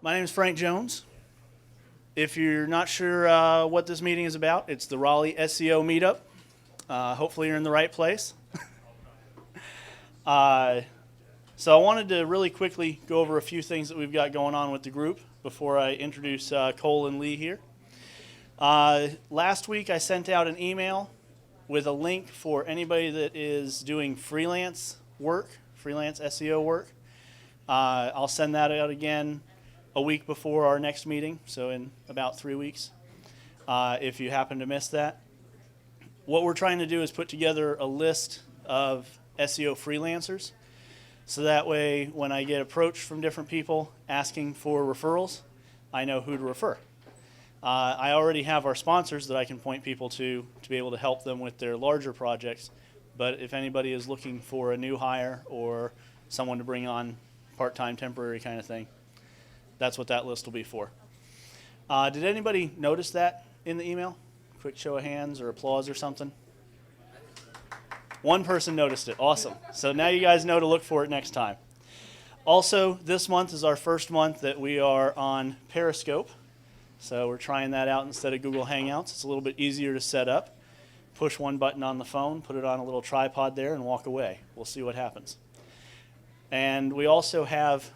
My name is Frank Jones. If you're not sure what this meeting is about, it's the Raleigh SEO Meetup. Hopefully you're in the right place. So I wanted to really quickly go over a few things that we've got going on with the group before I introduce Cole and Lee here. Last week I sent out an email with a link for anybody that is doing freelance work, freelance SEO work. I'll send that out again a week before our next meeting, so in about 3 weeks, if you happen to miss that. What we're trying to do is put together a list of SEO freelancers, so that way when I get approached from different people asking for referrals, I know who to refer. I already have our sponsors that I can point people to be able to help them with their larger projects, but if anybody is looking for a new hire or someone to bring on part-time, temporary kind of thing, that's what that list will be for. Did anybody notice that in the email? Quick show of hands or applause or something. One person noticed it. Awesome. So now you guys know to look for it next time. Also, this month is our first month that we are on Periscope. So we're trying that out instead of Google Hangouts. It's a little bit easier to set up. Push one button on the phone, put it on a little tripod there, and walk away. We'll see what happens. And we also have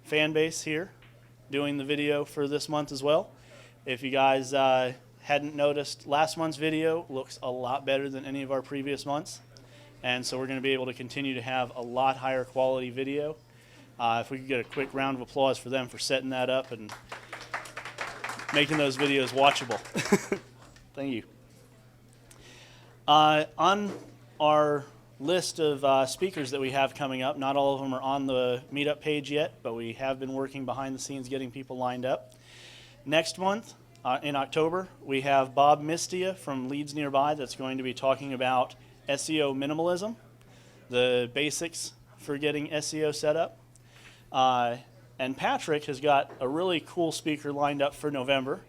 Fanbase here doing the video for this month as well. If you guys hadn't noticed, last month's video looks a lot better than any of our previous months. And so we're going to be able to continue to have a lot higher quality video. If we could get a quick round of applause for them for setting that up and making those videos watchable. Thank you. On our list of speakers that we have coming up, not all of them are on the Meetup page yet, but we have been working behind the scenes getting people lined up. Next month, in October, we have Bob Mistia from Leeds Nearby that's going to be talking about SEO minimalism, the basics for getting SEO set up. And Patrick has got a really cool speaker lined up for November.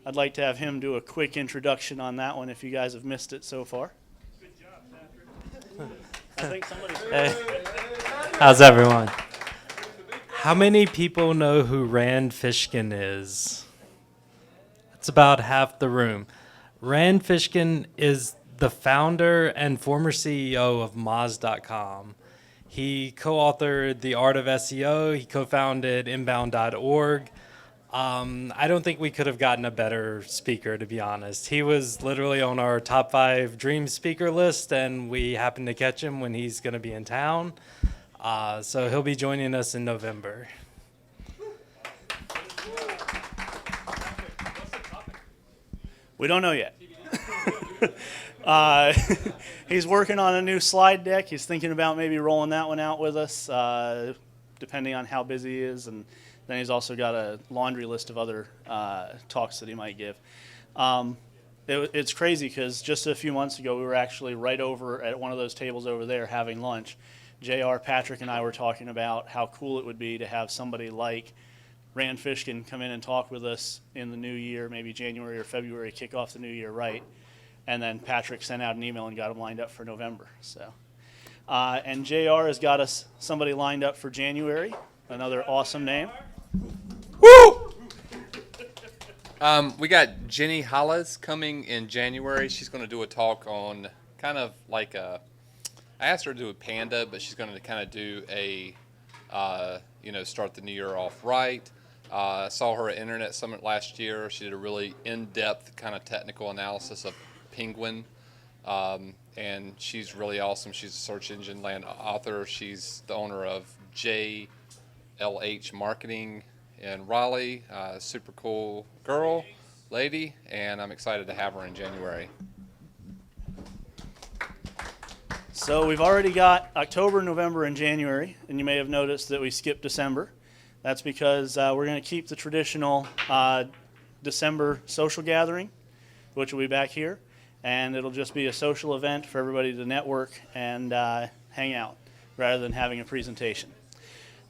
I'd like to have him do a quick introduction on that one if you guys have missed it so far. Good job, Patrick. I think somebody's... Hey. How's everyone? How many people know who Rand Fishkin is? It's about half the room. Rand Fishkin is the founder and former CEO of Moz.com. He co-authored The Art of SEO. He co-founded inbound.org. I don't think we could have gotten a better speaker, to be honest. He was literally on our top 5 dream speaker list, and we happened to catch him when he's going to be in town. So he'll be joining us in November. We don't know yet. He's working on a new slide deck. He's thinking about maybe rolling that one out with us, depending on how busy he is. And then he's also got a laundry list of other talks that he might give. It's crazy because just a few months ago, we were actually right over at one of those tables over there having lunch. JR, Patrick, and I were talking about how cool it would be to have somebody like Rand Fishkin come in and talk with us in the new year, maybe January or February, kick off the new year right. And then Patrick sent out an email and got him lined up for November. So, and JR has got us somebody lined up for January, another awesome name. Woo! We got Jenny Hollis coming in January. She's going to do a talk on kind of like I asked her to do a Panda, but she's going to kind of do a, start the new year off right. I saw her at Internet Summit last year. She did a really in-depth kind of technical analysis of Penguin, and she's really awesome. She's a search engine land author. She's the owner of JLH Marketing in Raleigh. Super cool lady, and I'm excited to have her in January. So we've already got October, November, and January, and you may have noticed that we skipped December. That's because we're going to keep the traditional December social gathering, which will be back here. And it'll just be a social event for everybody to network and hang out rather than having a presentation.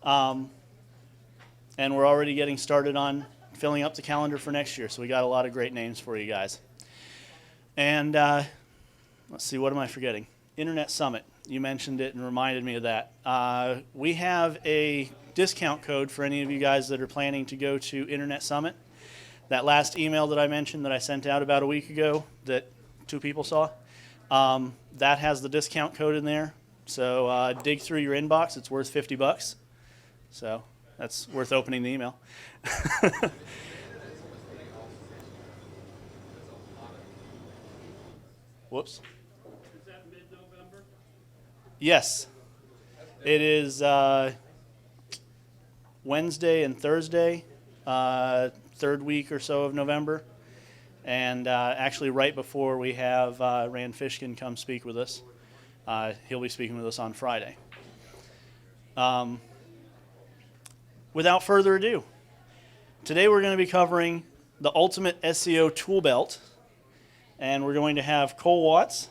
And we're already getting started on filling up the calendar for next year, so we got a lot of great names for you guys. And let's see, what am I forgetting? Internet Summit. you mentioned it and reminded me of that. We have a discount code for any of you guys that are planning to go to Internet Summit. That last email that I mentioned that I sent out about a week ago that 2 people saw, that has the discount code in there. So dig through your inbox. It's worth $50. So that's worth opening the email. Whoops. Is that mid-November? Yes. It is Wednesday and Thursday, third week or so of November. And actually right before we have Rand Fishkin come speak with us. He'll be speaking with us on Friday. Without further ado, today we're going to be covering the ultimate SEO tool belt. And we're going to have Cole Watts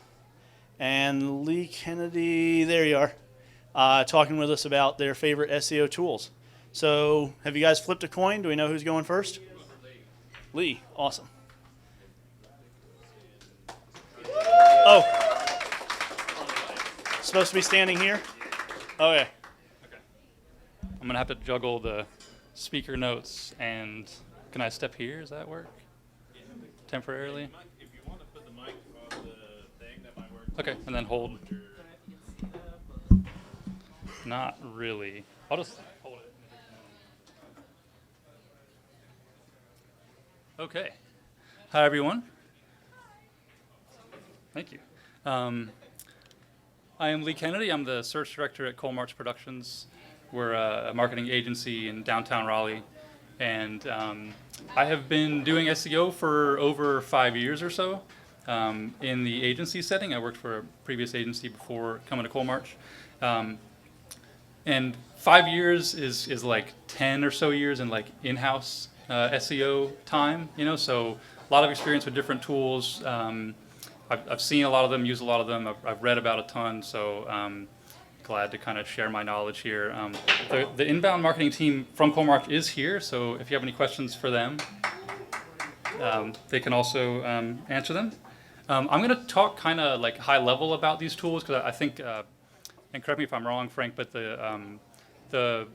and Lee Kennedy, there you are, talking with us about their favorite SEO tools. So have you guys flipped a coin? Do we know who's going first? Lee, awesome. Oh, supposed to be standing here? Okay. I'm going to have to juggle the speaker notes and can I step here? Does that work? Temporarily? If you want to put the mic on the thing, that might work. Okay, and then hold. Not really. I'll just hold it. Okay. Hi, everyone. Thank you. I am Lee Kennedy. I'm the search director at Cole March Productions. We're a marketing agency in downtown Raleigh. And I have been doing SEO for over 5 years or so in the agency setting. I worked for a previous agency before coming to Cole March. And 5 years is like 10 or so years in like in-house SEO time, you know, so a lot of experience with different tools. I've seen a lot of them, used a lot of them. I've read about a ton, so glad to kind of share my knowledge here. The inbound marketing team from Cole March is here, so if you have any questions for them, they can also answer them. I'm going to talk kind of like high level about these tools because I think, and correct me if I'm wrong, Frank, but the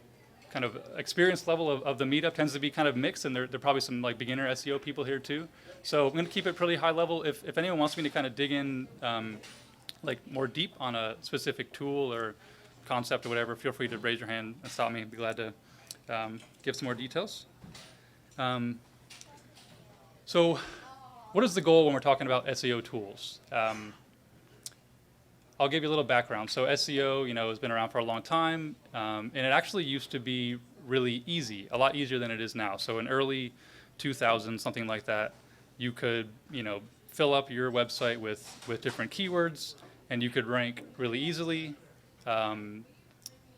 kind of experience level of the meetup tends to be kind of mixed, and there are probably some like beginner SEO people here too. So I'm going to keep it pretty high level. If anyone wants me to kind of dig in like more deep on a specific tool or concept or whatever, feel free to raise your hand and stop me. I'd be glad to give some more details. So what is the goal when we're talking about SEO tools? I'll give you a little background. So SEO, you know, has been around for a long time, and it actually used to be really easy, a lot easier than it is now. So in early 2000s, something like that, you could, you know, fill up your website with different keywords, and you could rank really easily.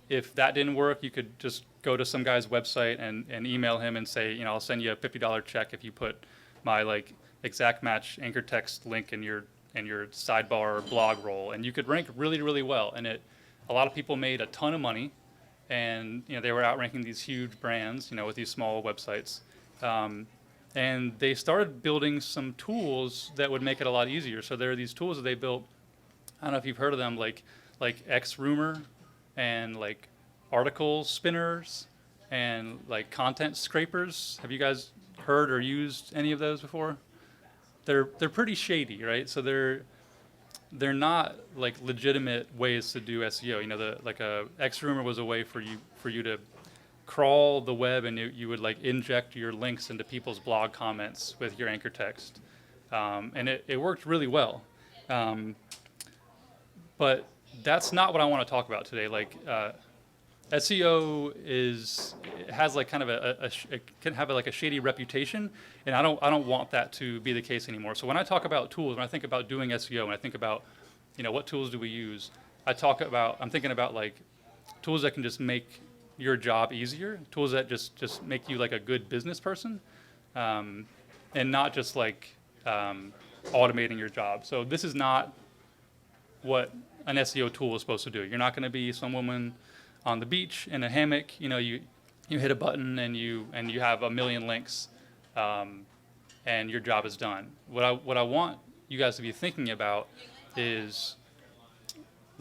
If that didn't work, you could just go to some guy's website and email him and say, you know, I'll send you a $50 check if you put my like exact match anchor text link in your sidebar blog roll, and you could rank really, really well. And a lot of people made a ton of money, and you know they were outranking these huge brands, you know, with these small websites. And they started building some tools that would make it a lot easier. So there are these tools that they built. I don't know if you've heard of them, like X-Rumor and like article spinners and like content scrapers. Have you guys heard or used any of those before? They're pretty shady, right? So they're not like legitimate ways to do SEO. You know, like a X-Rumor was a way for you to crawl the web, and you would like inject your links into people's blog comments with your anchor text, and it worked really well. But that's not what I want to talk about today. Like SEO has like kind of it can have like a shady reputation, and I don't want that to be the case anymore. So when I talk about tools, when I think about doing SEO, when I think about, you know, what tools do we use, I'm thinking about like tools that can just make your job easier, tools that just make you like a good business person, and not just like automating your job. So this is not what an SEO tool is supposed to do. You're not going to be some woman on the beach in a hammock. You know, you hit a button and you have a million links, and your job is done. What I want you guys to be thinking about is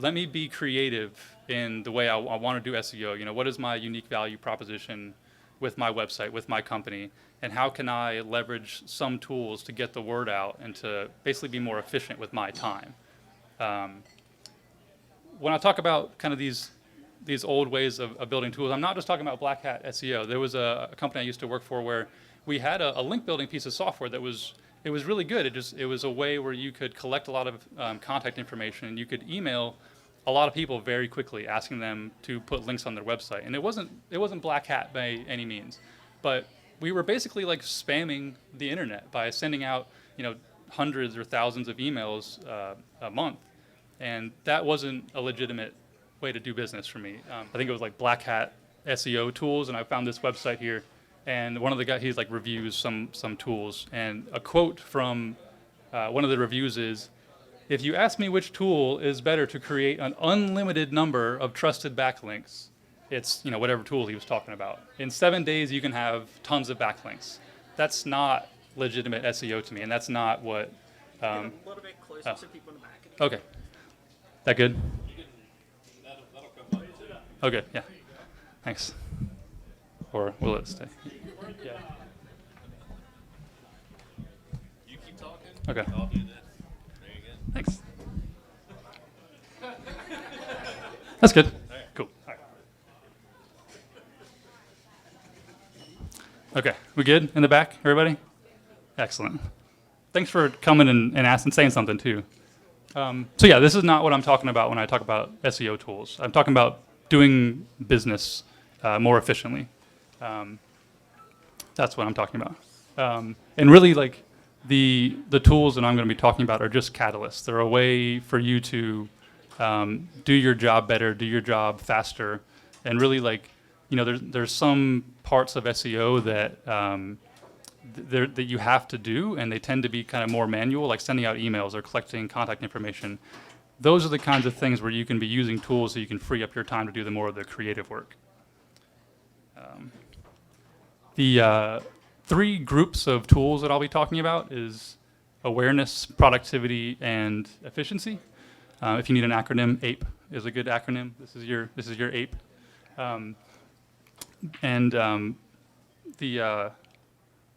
let me be creative in the way I want to do SEO. You know, what is my unique value proposition with my website, with my company, and how can I leverage some tools to get the word out and to basically be more efficient with my time. When I talk about kind of these old ways of building tools, I'm not just talking about black hat SEO. There was a company I used to work for where we had a link building piece of software that was really good. It was a way where you could collect a lot of contact information, and you could email a lot of people very quickly, asking them to put links on their website. And it wasn't black hat by any means, but we were basically like spamming the internet by sending out, you know, hundreds or thousands of emails a month, and that wasn't a legitimate way to do business for me. I think it was like black hat SEO tools, and I found this website here, and one of the guys, he's like reviews some tools, and a quote from one of the reviews is, "If you ask me which tool is better to create an unlimited number of trusted backlinks, it's, you know, whatever tool he was talking about. In 7 days, you can have tons of backlinks." That's not legitimate SEO to me, and that's not what. A little bit closer so people in the back. Okay. That good? That'll come up. Okay. Yeah. Thanks. Or will it stay? Yeah. You keep talking. Okay. I'll do this. There you go. Thanks. That's good. Cool. All right. Okay, we good in the back, everybody? Excellent. Thanks for coming and asking, saying something too. So yeah, this is not what I'm talking about when I talk about SEO tools. I'm talking about doing business more efficiently. That's what I'm talking about. And really, like the tools that I'm going to be talking about are just catalysts. They're a way for you to do your job better, do your job faster, and really, like, you know, there's some parts of SEO that that you have to do, and they tend to be kind of more manual, like sending out emails or collecting contact information. Those are the kinds of things where you can be using tools so you can free up your time to do the more of the creative work. The 3 groups of tools that I'll be talking about is awareness, productivity, and efficiency. If you need an acronym, APE is a good acronym. This is your APE. The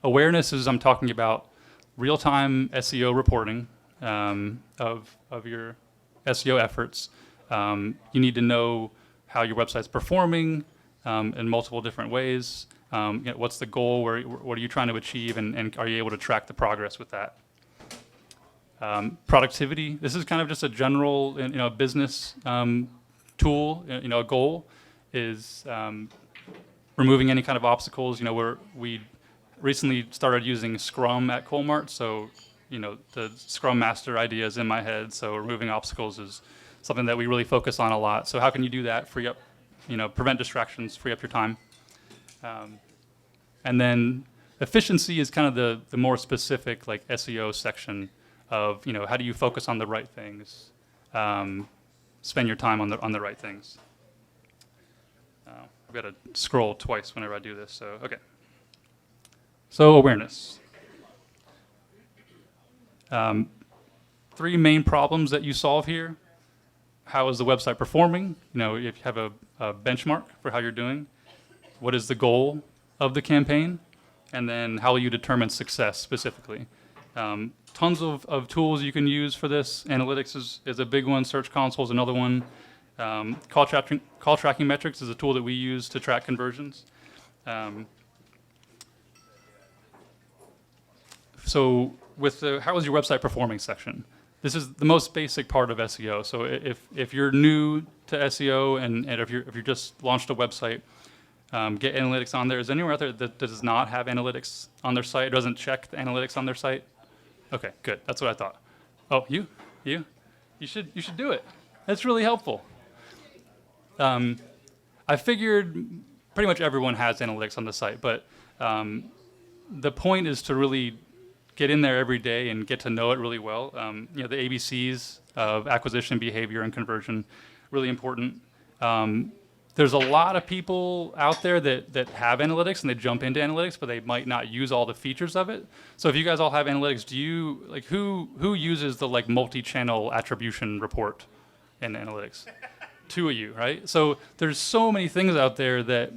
awareness is, I'm talking about real-time SEO reporting of your SEO efforts. You need to know how your website's performing in multiple different ways. You know, what's the goal? What are you trying to achieve? And are you able to track the progress with that? Productivity. This is kind of just a general, you know, business tool. You know, a goal is removing any kind of obstacles. You know, we recently started using Scrum at Colmart, so, you know, the Scrum Master idea is in my head, so removing obstacles is something that we really focus on a lot. So how can you do that? Free up, you know, prevent distractions, free up your time. And then efficiency is kind of the more specific, like, SEO section of, you know, how do you focus on the right things, spend your time on the right things. I've got to scroll twice whenever I do this, so okay. So awareness. 3 main problems that you solve here. How is the website performing? You know, if you have a benchmark for how you're doing. What is the goal of the campaign? And then how will you determine success specifically? Tons of tools you can use for this. Analytics is a big one. Search Console is another one. Call tracking metrics is a tool that we use to track conversions. So with the how is your website performing section, this is the most basic part of SEO. So if you're new to SEO and if you just launched a website, get analytics on there. Is anyone out there that does not have analytics on their site, doesn't check the analytics on their site? Okay, good. That's what I thought. Oh, you should do it. That's really helpful. I figured pretty much everyone has analytics on the site, but the point is to really get in there every day and get to know it really well. You know, the ABCs of acquisition, behavior, and conversion, really important. There's a lot of people out there that have analytics and they jump into analytics, but they might not use all the features of it. So if you guys all have analytics, do you, like, who uses the, like, multi-channel attribution report in analytics. 2 of you, right? So there's so many things out there that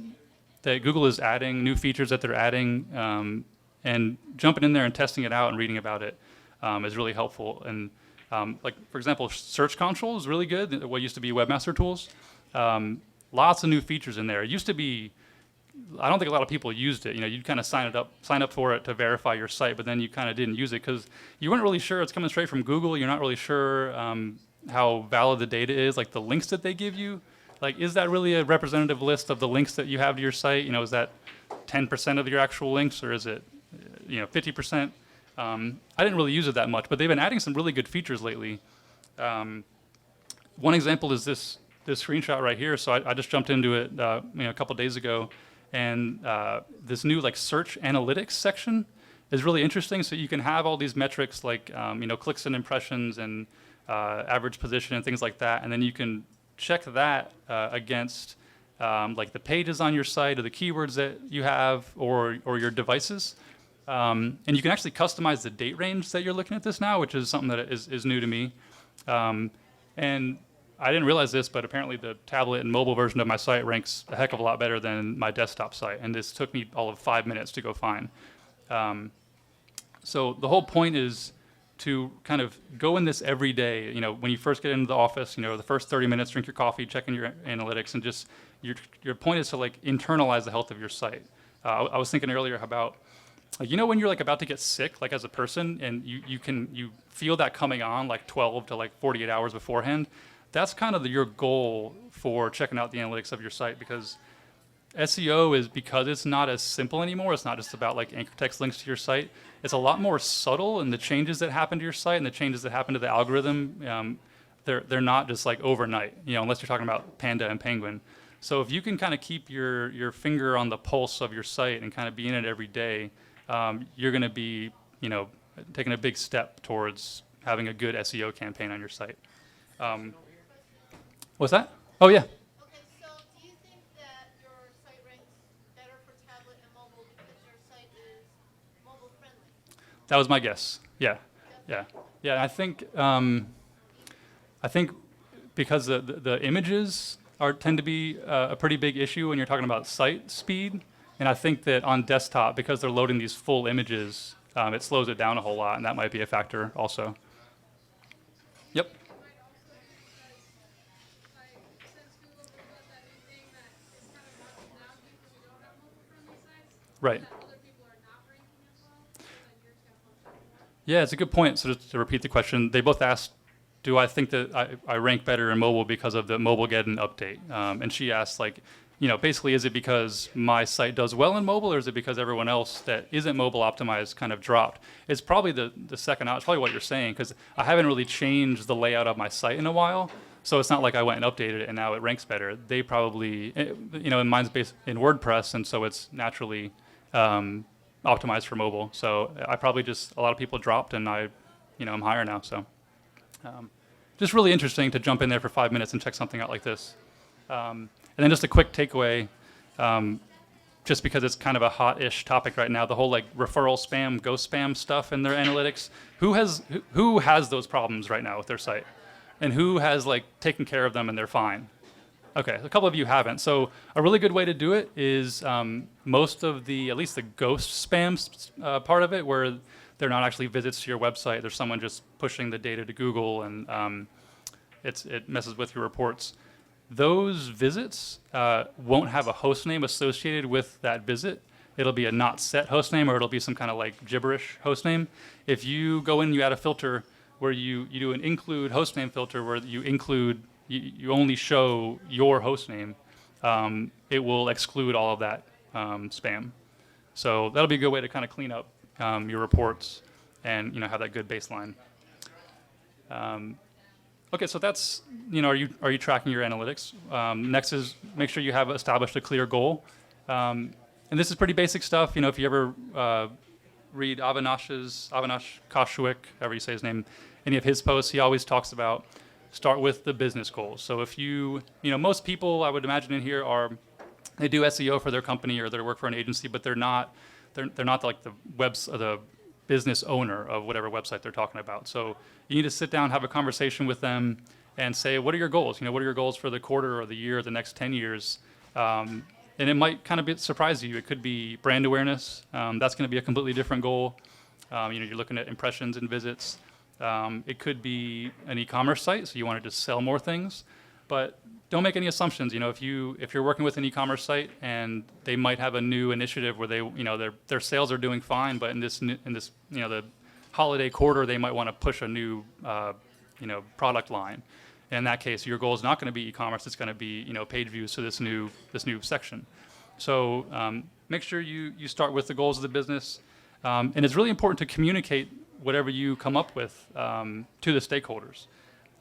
Google is adding, new features that they're adding, and jumping in there and testing it out and reading about it is really helpful. And like, for example, Search Console is really good, what used to be Webmaster Tools. Lots of new features in there. It used to be, I don't think a lot of people used it. You know, you'd kind of sign up for it to verify your site, but then you kind of didn't use it because you weren't really sure it's coming straight from Google. You're not really sure how valid the data is, like the links that they give you. Like, is that really a representative list of the links that you have to your site? You know, is that 10% of your actual links, or is it, 50%? I didn't really use it that much, but they've been adding some really good features lately. One example is this screenshot right here. So I just jumped into it, a couple days ago, and this new like search analytics section is really interesting. So you can have all these metrics like clicks and impressions and average position and things like that, and then you can check that against like the pages on your site or the keywords that you have or your devices. And you can actually customize the date range that you're looking at this now, which is something that is new to me. And I didn't realize this, but apparently the tablet and mobile version of my site ranks a heck of a lot better than my desktop site. And this took me all of 5 minutes to go find. So the whole point is to kind of go in this every day. When you first get into the office, the first 30 minutes, drink your coffee, check in your analytics, and just your point is to like internalize the health of your site. I was thinking earlier about, when you're like about to get sick, like as a person, and you feel that coming on like 12 to like 48 hours beforehand. That's kind of your goal for checking out the analytics of your site, because SEO is, because it's not as simple anymore. It's not just about like anchor text links to your site. It's a lot more subtle in the changes that happen to your site and the changes that happen to the algorithm. They're not just like overnight, unless you're talking about Panda and Penguin. So if you can kind of keep your finger on the pulse of your site and kind of be in it every day, you're going to be, taking a big step towards having a good SEO campaign on your site. What's that? Oh, yeah. Okay, so do you think that your site ranks better for tablet and mobile because your site is mobile friendly? That was my guess. Yeah. I think because the images tend to be a pretty big issue when you're talking about site speed, and I think that on desktop, because they're loading these full images, it slows it down a whole lot, and that might be a factor also. Yep. Right. Yeah, it's a good point. So to repeat the question, they both asked, do I think that I rank better in mobile because of the mobile get an update? And she asked, like, basically, is it because my site does well in mobile, or is it because everyone else that isn't mobile optimized kind of dropped? It's probably the second option. It's probably what you're saying, because I haven't really changed the layout of my site in a while. So it's not like I went and updated it and now it ranks better. They probably, and mine's based in WordPress, and so it's naturally optimized for mobile. So I probably just, a lot of people dropped, and I'm higher now. So just really interesting to jump in there for 5 minutes and check something out like this. And then just a quick takeaway, just because it's kind of a hot-ish topic right now, the whole like referral spam, ghost spam stuff in their analytics. Who has those problems right now with their site? And who has like taken care of them and they're fine? Okay, a couple of you haven't. So a really good way to do it is most of at least the ghost spam part of it, where they're not actually visits to your website. There's someone just pushing the data to Google, and it messes with your reports. Those visits won't have a host name associated with that visit. It'll be a not set host name, or it'll be some kind of like gibberish host name. If you go in, you add a filter where you do an include host name filter, where you include, you only show your host name, it will exclude all of that spam. So that'll be a good way to kind of clean up your reports and have that good baseline. Okay, so that's, are you tracking your analytics? Next is make sure you have established a clear goal. And this is pretty basic stuff. If you ever read Avinash Koshuik, however you say his name, any of his posts, he always talks about start with the business goals. So if most people I would imagine in here they do SEO for their company or they work for an agency, but they're not like the business owner of whatever website they're talking about. So you need to sit down, have a conversation with them, and say, what are your goals? What are your goals for the quarter or the year or the next 10 years? And it might kind of surprise you. It could be brand awareness. That's going to be a completely different goal. You're looking at impressions and visits. It could be an e-commerce site, so you want to just sell more things. But don't make any assumptions. If you're working with an e-commerce site and they might have a new initiative where their sales are doing fine, but in this the holiday quarter they might want to push a new product line. In that case, your goal is not going to be e-commerce. It's going to be page views to this new section. So make sure you start with the goals of the business, and it's really important to communicate whatever you come up with to the stakeholders.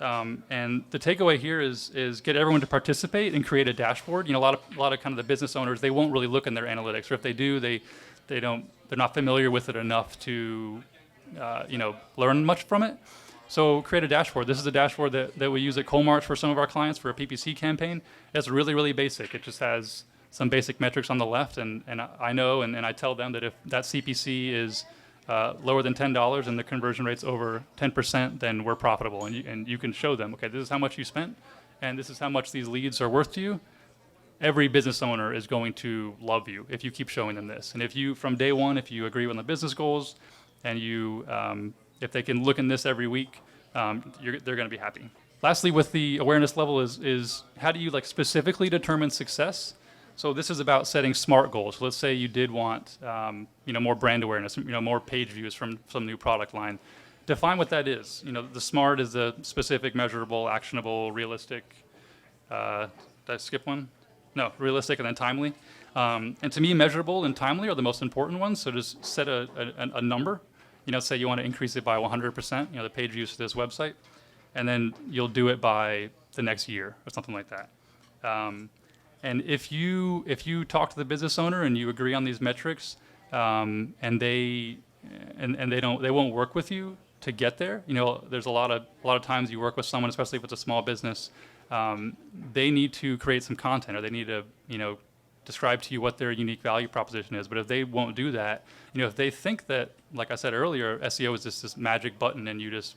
And the takeaway here is get everyone to participate and create a dashboard. A lot of kind of the business owners, they won't really look in their analytics, or if they do, they're not familiar with it enough to learn much from it. So create a dashboard. This is a dashboard that we use at Coalmarch for some of our clients for a PPC campaign. It's really, really basic. It just has some basic metrics on the left, and I know and I tell them that if that CPC is lower than $10 and the conversion rate's over 10%, then we're profitable. And you can show them, okay, this is how much you spent, and this is how much these leads are worth to you. Every business owner is going to love you if you keep showing them this. And if you, from day one, if you agree on the business goals, and if they can look in this every week, they're going to be happy. Lastly, with the awareness level is how do you specifically determine success? So this is about setting SMART goals. So let's say you did want more brand awareness, more page views from some new product line. Define what that is. The SMART is the specific, measurable, actionable, realistic. Did I skip one? No, realistic and then timely. And to me, measurable and timely are the most important ones. So just set a number. Say you want to increase it by 100%, the page views to this website, and then you'll do it by the next year or something like that. And if you talk to the business owner and you agree on these metrics, and they won't work with you to get there. There's a lot of times you work with someone, especially if it's a small business, they need to create some content, or they need to describe to you what their unique value proposition is. But if they won't do that, if they think that, like I said earlier, SEO is just this magic button and you just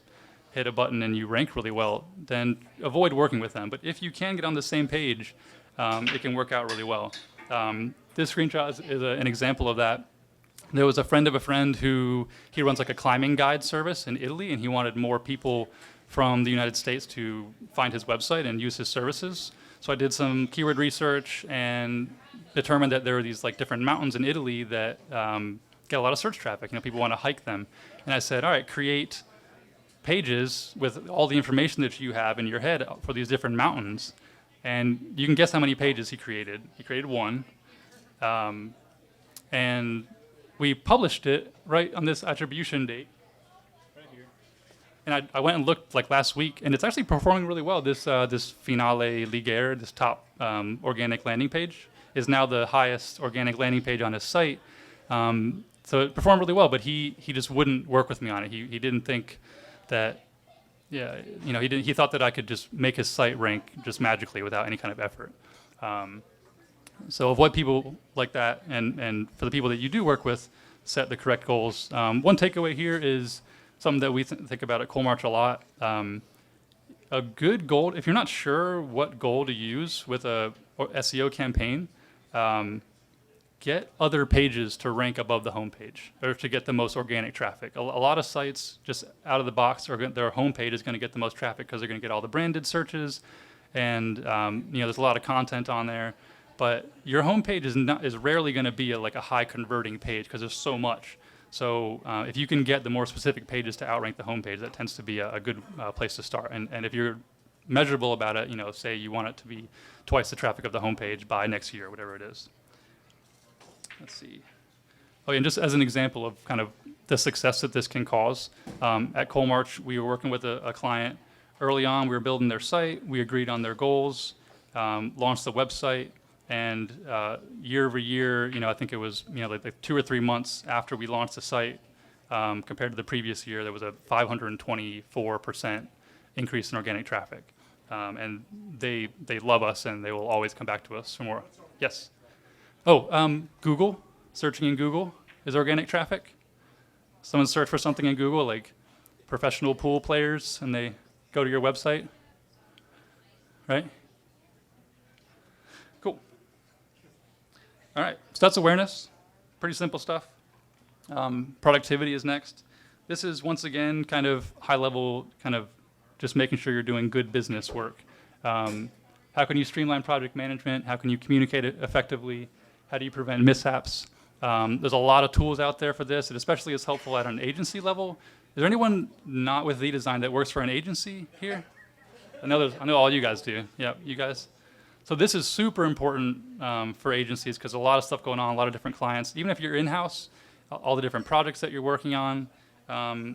hit a button and you rank really well, then avoid working with them. But if you can get on the same page, it can work out really well. This screenshot is an example of that. There was a friend of a friend who he runs a climbing guide service in Italy, and he wanted more people from the United States to find his website and use his services. So I did some keyword research and determined that there are these different mountains in Italy that get a lot of search traffic. People want to hike them. And I said, all right, create pages with all the information that you have in your head for these different mountains. And you can guess how many pages he created. He created one. And we published it right on this attribution date. Right here. And I went and looked last week, and it's actually performing really well. This Finale Ligere, this top organic landing page, is now the highest organic landing page on his site. So it performed really well, but he just wouldn't work with me on it. He didn't think that, he thought that I could just make his site rank just magically without any kind of effort. So avoid people like that, and for the people that you do work with, set the correct goals. One takeaway here is something that we think about at Coalmarch a lot. A good goal, if you're not sure what goal to use with a SEO campaign, get other pages to rank above the homepage, or to get the most organic traffic. A lot of sites, just out of the box, their homepage is going to get the most traffic because they're going to get all the branded searches, and there's a lot of content on there. But your homepage is rarely going to be a high converting page because there's so much. So if you can get the more specific pages to outrank the homepage, that tends to be a good place to start. And if you're measurable about it, say you want it to be twice the traffic of the homepage by next year, whatever it is. Let's see. Oh, and just as an example of kind of the success that this can cause, at Coalmarch, we were working with a client early on. We were building their site. We agreed on their goals, launched the website, and year over year, I think it was 2 or 3 months after we launched the site, compared to the previous year, there was a 524% increase in organic traffic. And they love us, and they will always come back to us for more. Yes. Oh, Google, searching in Google is organic traffic. Someone search for something in Google, like professional pool players, and they go to your website. right? Cool. All right, so that's awareness. Pretty simple stuff. Productivity is next. This is, once again, kind of high level, kind of just making sure you're doing good business work. How can you streamline project management? How can you communicate it effectively? How do you prevent mishaps? There's a lot of tools out there for this. It especially is helpful at an agency level. Is there anyone not with eDesign that works for an agency here? I know all you guys do. Yeah, you guys. So this is super important for agencies because a lot of stuff going on, a lot of different clients. Even if you're in-house, all the different projects that you're working on,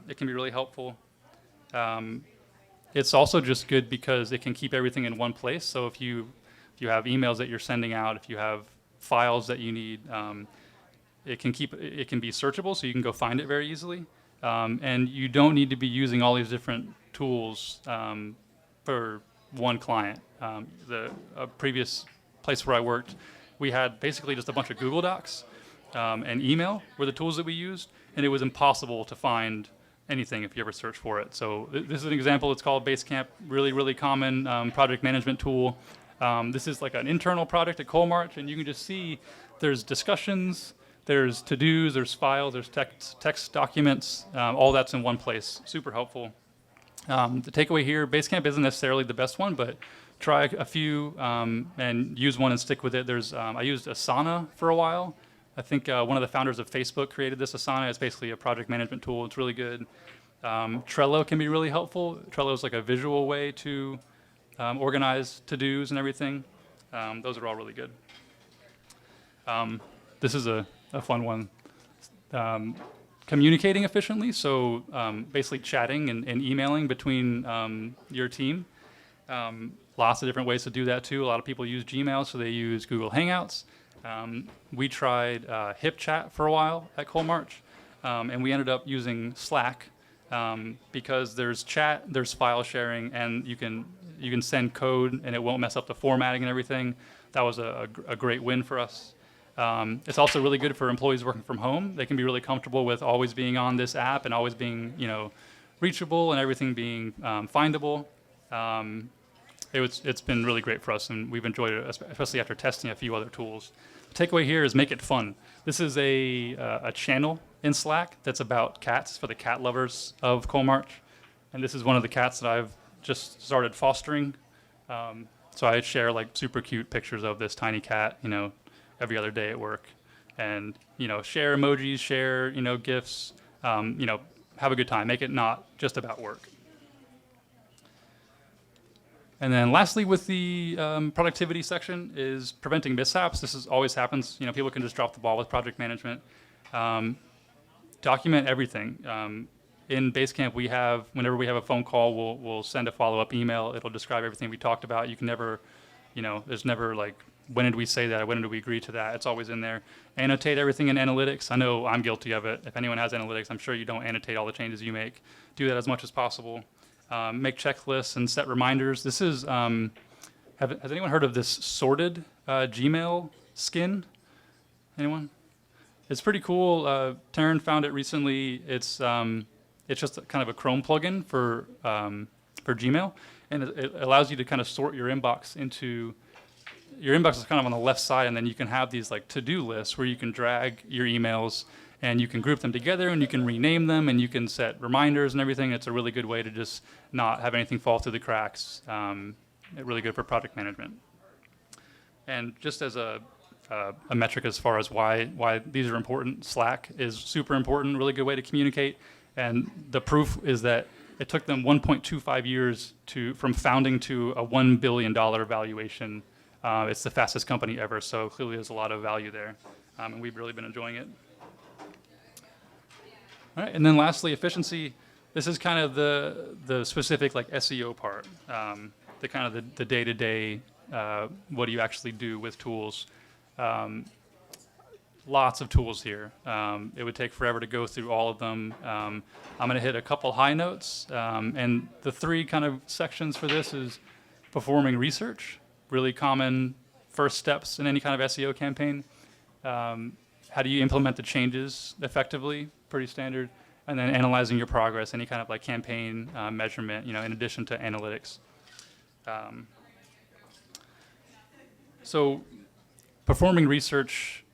it can be really helpful. It's also just good because it can keep everything in one place. So if you have emails that you're sending out, if you have files that you need, it can be searchable, so you can go find it very easily. And you don't need to be using all these different tools for one client. The previous place where I worked, we had basically just a bunch of Google Docs and email were the tools that we used, and it was impossible to find anything if you ever search for it. So this is an example. It's called Basecamp, really, really common project management tool. This is like an internal project at Coalmarch, and you can just see there's discussions, there's to-dos, there's files, there's text documents, all that's in one place. Super helpful. The takeaway here, Basecamp isn't necessarily the best one, but try a few and use one and stick with it. I used Asana for a while. I think one of the founders of Facebook created this Asana. It's basically a project management tool. It's really good. Trello can be really helpful. Trello is like a visual way to organize to-dos and everything. Those are all really good. This is a fun one. Communicating efficiently, so basically chatting and emailing between your team. Lots of different ways to do that too. A lot of people use Gmail, so they use Google Hangouts. We tried HipChat for a while at Coalmarch, and we ended up using Slack because there's chat, there's file sharing, and you can send code and it won't mess up the formatting and everything. That was a great win for us. It's also really good for employees working from home. They can be really comfortable with always being on this app and always being, reachable and everything being findable. It's been really great for us, and we've enjoyed it, especially after testing a few other tools. The takeaway here is make it fun. This is a channel in Slack that's about cats, for the cat lovers of Coalmarch, and this is one of the cats that I've just started fostering. So I share like super cute pictures of this tiny cat, every other day at work, and share emojis, share GIFs, have a good time. Make it not just about work. And then lastly, with the productivity section is preventing mishaps. This always happens. People can just drop the ball with project management. Document everything. In Basecamp, whenever we have a phone call, we'll send a follow-up email. It'll describe everything we talked about. You can never, there's never like, when did we say that? When did we agree to that? It's always in there. Annotate everything in analytics. I know I'm guilty of it. If anyone has analytics, I'm sure you don't annotate all the changes you make. Do that as much as possible. Make checklists and set reminders. This is, has anyone heard of this sorted Gmail skin? Anyone? It's pretty cool. Taryn found it recently. It's just kind of a Chrome plugin for Gmail, and it allows you to kind of sort your inbox into. Your inbox is kind of on the left side, and then you can have these like to-do lists where you can drag your emails and you can group them together and you can rename them and you can set reminders and everything. It's a really good way to just not have anything fall through the cracks. Really good for project management. And just as a metric as far as why these are important, Slack is super important, really good way to communicate. And the proof is that it took them 1.25 years from founding to a $1 billion valuation. It's the fastest company ever, so clearly there's a lot of value there, and we've really been enjoying it. All right, and then lastly, efficiency. This is kind of the specific like SEO part, the kind of the day-to-day, what do you actually do with tools. Lots of tools here. It would take forever to go through all of them. I'm going to hit a couple high notes, and the three kind of sections for this is performing research. Really common first steps in any kind of SEO campaign. How do you implement the changes effectively? Pretty standard. And then analyzing your progress, any kind of like campaign measurement, in addition to analytics. So performing research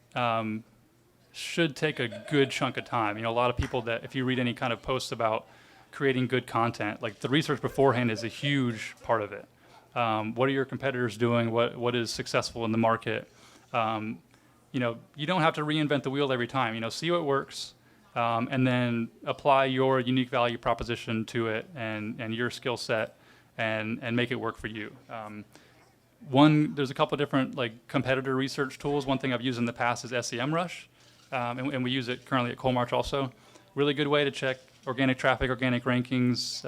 should take a good chunk of time. You know, a lot of people that, if you read any kind of posts about creating good content, like the research beforehand is a huge part of it. What are your competitors doing? What is successful in the market? You know, you don't have to reinvent the wheel every time. You know, see what works, and then apply your unique value proposition to it and your skill set, and make it work for you. There's a couple of different like competitor research tools. One thing I've used in the past is SEMrush, and we use it currently at Coalmarch also. Really good way to check organic traffic, organic rankings,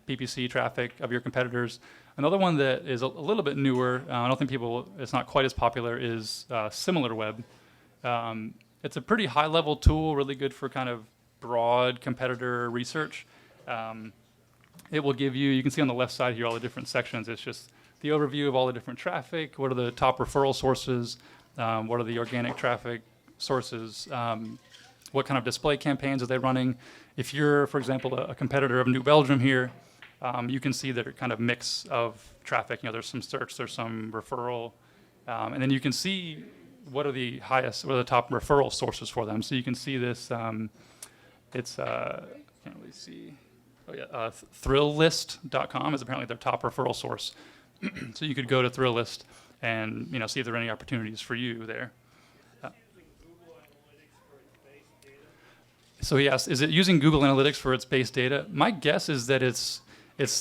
PPC traffic of your competitors. Another one that is a little bit newer, I don't think it's not quite as popular, is SimilarWeb. It's a pretty high-level tool, really good for kind of broad competitor research. It will give you can see on the left side here all the different sections. It's just the overview of all the different traffic, what are the top referral sources, what are the organic traffic sources, what kind of display campaigns are they running. If you're, for example, a competitor of New Belgium here, you can see their kind of mix of traffic. You know, there's some search, there's some referral, and then you can see what are the top referral sources for them. So you can see this. It's can't really see. Oh yeah, ThrillList.com is apparently their top referral source. So you could go to ThrillList and see if there are any opportunities for you there. So yes, is it using Google Analytics for its base data? My guess is that it's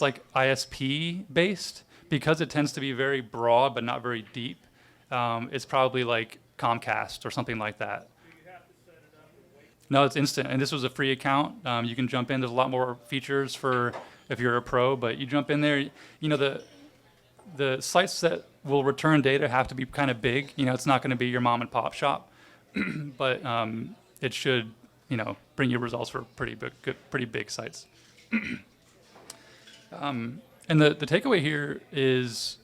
like ISP based, because it tends to be very broad but not very deep. It's probably like Comcast or something like that. No, it's instant, and this was a free account. You can jump in. There's a lot more features for if you're a pro, but you jump in there. You know, the sites that will return data have to be kind of big. You know, it's not going to be your mom and pop shop, but it should bring you results for pretty big sites. And the takeaway here is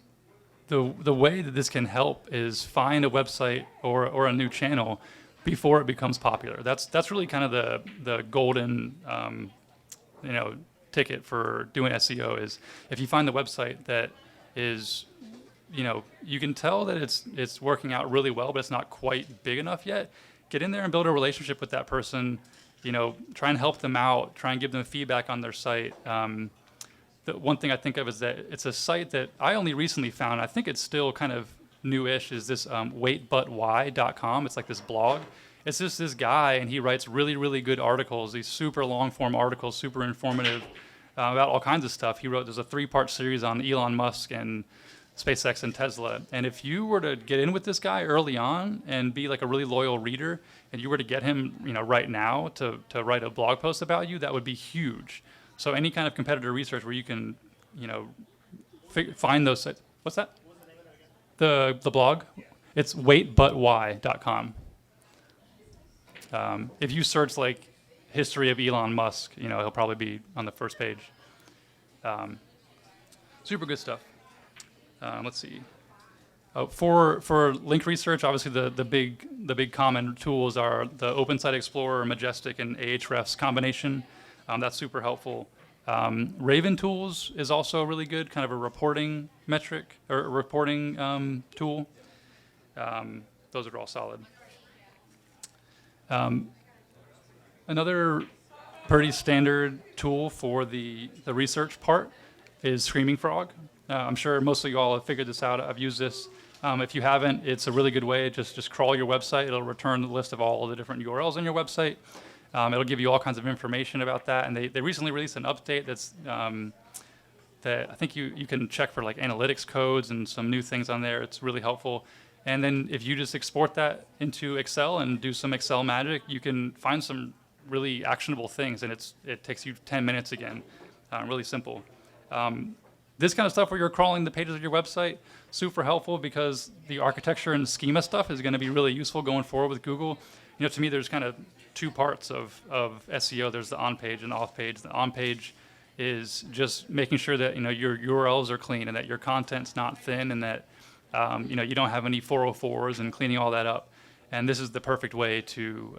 the way that this can help is find a website or a new channel before it becomes popular. That's really kind of the golden ticket for doing SEO, is if you find the website that is you can tell that it's working out really well, but it's not quite big enough yet. Get in there and build a relationship with that person. Try and help them out. Try and give them feedback on their site. The one thing I think of is that it's a site that I only recently found. I think it's still kind of newish. Is this waitbutwhy.com? It's like this blog. It's just this guy, and he writes really, really good articles. These super long-form articles, super informative about all kinds of stuff. There's a 3-part series on Elon Musk and SpaceX and Tesla. And if you were to get in with this guy early on and be like a really loyal reader, and you were to get him, right now to write a blog post about you, that would be huge. So any kind of competitor research where you can, find those sites. What's that? The blog? It's waitbutwhy.com. If you search like history of Elon Musk, he'll probably be on the first page. Super good stuff. Let's see. For link research, obviously the big common tools are the Open Site Explorer, Majestic, and Ahrefs combination. That's super helpful. Raven Tools is also really good, kind of a reporting metric or a reporting tool. Those are all solid. Another pretty standard tool for the research part is Screaming Frog. I'm sure most of you all have figured this out. I've used this. If you haven't, it's a really good way. Just crawl your website. It'll return the list of all of the different URLs on your website. It'll give you all kinds of information about that. And they recently released an update that's that I think you can check for like analytics codes and some new things on there. It's really helpful. And then if you just export that into Excel and do some Excel magic, you can find some really actionable things, and it takes you 10 minutes again. Really simple. This kind of stuff where you're crawling the pages of your website, super helpful, because the architecture and schema stuff is going to be really useful going forward with Google. To me, there's kind of 2 parts of SEO. There's the on-page and off-page. The on-page is just making sure that your URLs are clean and that your content's not thin, and that you don't have any 404s, and cleaning all that up. And this is the perfect way to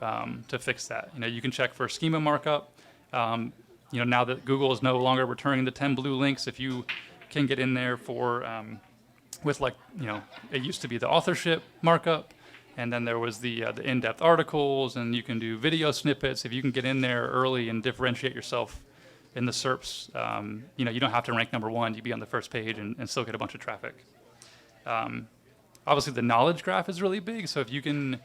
fix that. You can check for schema markup. Now that Google is no longer returning the 10 blue links, if you can get in there for with like, it used to be the authorship markup, and then there was the in-depth articles, and you can do video snippets. If you can get in there early and differentiate yourself in the SERPs, you don't have to rank number one. You'd be on the first page and still get a bunch of traffic. Obviously, the knowledge graph is really big. So if you can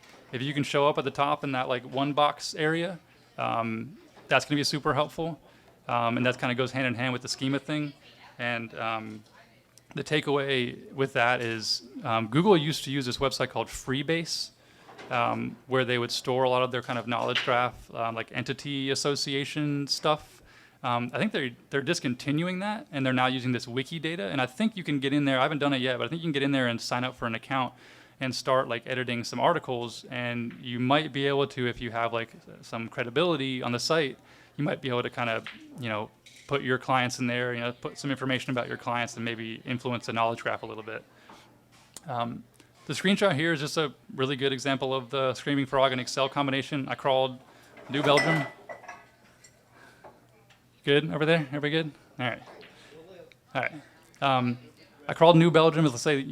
show up at the top in that like one box area, that's going to be super helpful, and that kind of goes hand in hand with the schema thing. And the takeaway with that is Google used to use this website called Freebase, where they would store a lot of their kind of knowledge graph, like entity association stuff. I think they're discontinuing that, and they're now using this wiki data. And I think you can get in there. I haven't done it yet, but I think you can get in there and sign up for an account and start like editing some articles. And you might be able to, if you have like some credibility on the site, you might be able to kind of, put your clients in there, put some information about your clients and maybe influence the knowledge graph a little bit. The screenshot here is just a really good example of the Screaming Frog and Excel combination. I crawled New Belgium. Good over there? Everybody good? All right. I crawled New Belgium. Let's say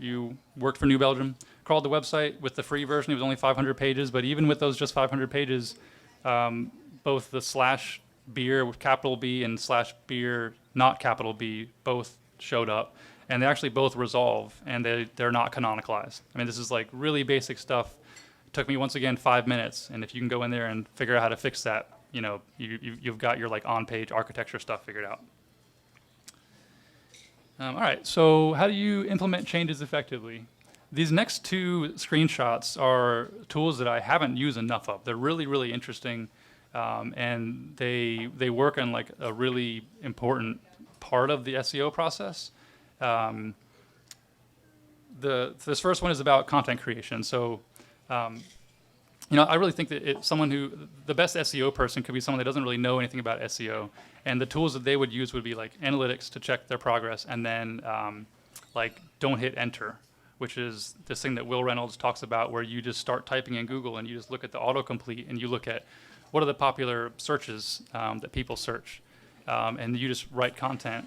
you worked for New Belgium. Crawled the website with the free version. It was only 500 pages, but even with those just 500 pages, both the /beer with capital B and /beer not capital B both showed up, and they actually both resolve, and they're not canonicalized. I mean, this is like really basic stuff. It took me once again 5 minutes, and if you can go in there and figure out how to fix that, you've got your like on-page architecture stuff figured out. All right, so how do you implement changes effectively? These next two screenshots are tools that I haven't used enough of. They're really, really interesting. And they work on like a really important part of the SEO process. This first one is about content creation. So, I really think that the best SEO person could be someone that doesn't really know anything about SEO. And the tools that they would use would be like analytics to check their progress, and then like don't hit enter, which is this thing that Will Reynolds talks about, where you just start typing in Google and you just look at the autocomplete and you look at what are the popular searches that people search, and you just write content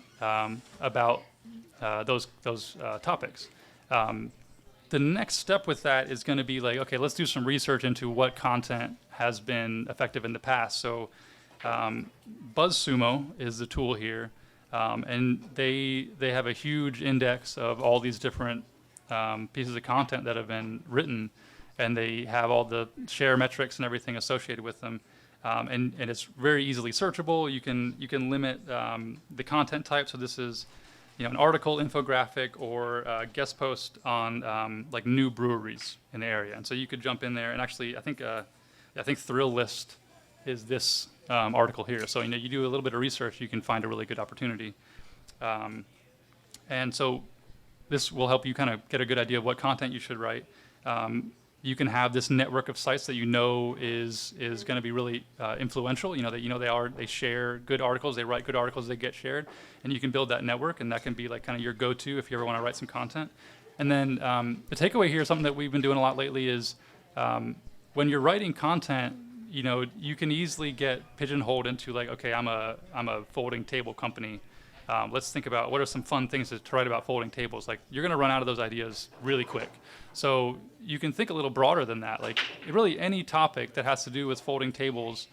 about those topics. The next step with that is going to be like, okay, let's do some research into what content has been effective in the past. So BuzzSumo is the tool here, and they have a huge index of all these different pieces of content that have been written, and they have all the share metrics and everything associated with them. And it's very easily searchable. You can limit the content type. So this is an article, infographic, or a guest post on like new breweries in the area. And so you could jump in there. And actually, I think Thrill List is this article here. So you do a little bit of research, you can find a really good opportunity. And so this will help you kind of get a good idea of what content you should write. You can have this network of sites that is going to be really influential. They share good articles, they write good articles, they get shared, and you can build that network, and that can be like kind of your go-to if you ever want to write some content. And then the takeaway here, something that we've been doing a lot lately, is when you're writing content, you can easily get pigeonholed into like, okay, I'm a folding table company. Let's think about what are some fun things to write about folding tables. Like, you're going to run out of those ideas really quick. So you can think a little broader than that. Like, really any topic that has to do with folding tables,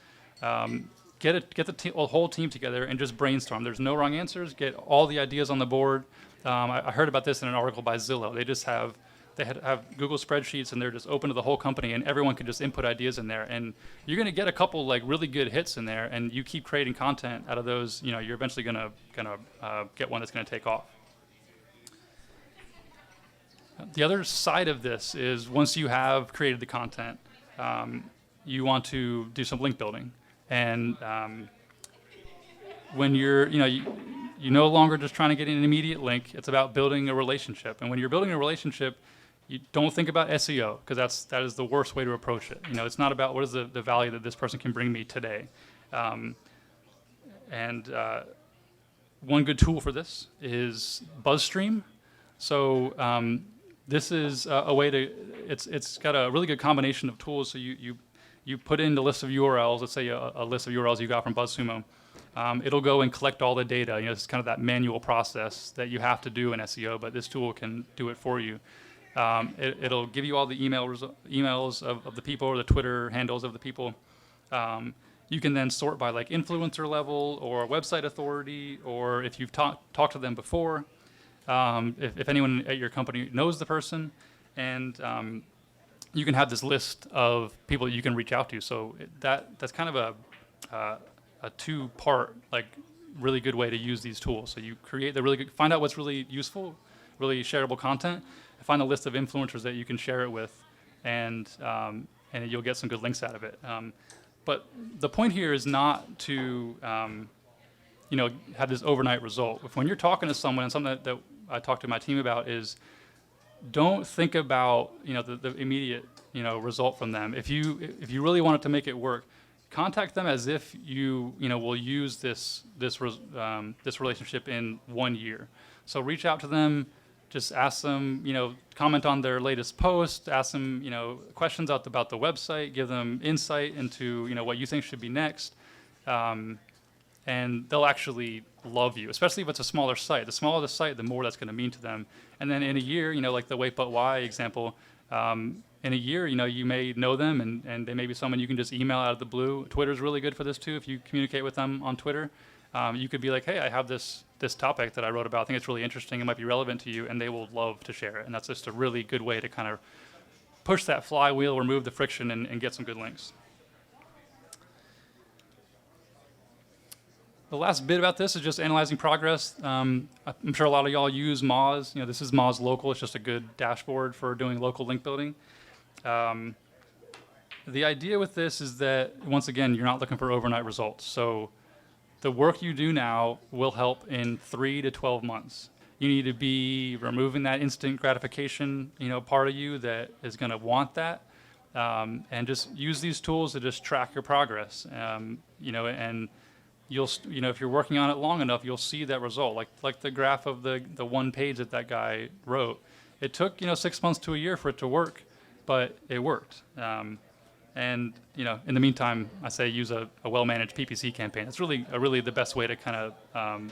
get the whole team together and just brainstorm. There's no wrong answers. Get all the ideas on the board. I heard about this in an article by Zillow. They have Google spreadsheets, and they're just open to the whole company, and everyone can just input ideas in there. And you're going to get a couple like really good hits in there, and you keep creating content out of those. You're eventually going to get one that's going to take off. The other side of this is, once you have created the content, you want to do some link building. And when you're no longer just trying to get an immediate link, it's about building a relationship. And when you're building a relationship, you don't think about SEO, because that is the worst way to approach it. It's not about what is the value that this person can bring me today. One good tool for this is BuzzStream. So this is a way to, it's got a really good combination of tools. So you put in the list of URLs, let's say a list of URLs you got from BuzzSumo, it'll go and collect all the data. It's kind of that manual process that you have to do in SEO, but this tool can do it for you. It'll give you all the emails of the people, or the Twitter handles of the people. You can then sort by like influencer level or website authority, or if you've talked to them before, if anyone at your company knows the person, and you can have this list of people that you can reach out to. So that's kind of a two-part, like, really good way to use these tools. So you find out what's really useful, really shareable content, and find a list of influencers that you can share it with, and you'll get some good links out of it. But the point here is not to have this overnight result. When you're talking to someone, and something that I talk to my team about is, don't think about the immediate result from them. If you really want it to make it work, contact them as if you will use this relationship in 1 year. So reach out to them, just ask them, comment on their latest post, ask them questions about the website, give them insight into what you think should be next, and they'll actually love you, especially if it's a smaller site. The smaller the site, the more that's going to mean to them. And then in a year, like the Wait But Why example, in a year, you may know them, and they may be someone you can just email out of the blue. Twitter's really good for this too. If you communicate with them on Twitter, you could be like, hey, I have this topic that I wrote about. I think it's really interesting. It might be relevant to you, and they will love to share it. And that's just a really good way to kind of push that flywheel, remove the friction, and get some good links. The last bit about this is just analyzing progress. I'm sure a lot of y'all use Moz. This is Moz Local. It's just a good dashboard for doing local link building. The idea with this is that, once again, you're not looking for overnight results. So the work you do now will help in 3 to 12 months. You need to be removing that instant gratification, part of you that is going to want that, and just use these tools to just track your progress. And you'll, if you're working on it long enough, you'll see that result. Like the graph of the one page that guy wrote. It took 6 months to a year for it to work, but it worked. And in the meantime, I say use a well-managed PPC campaign. It's really the best way to kind of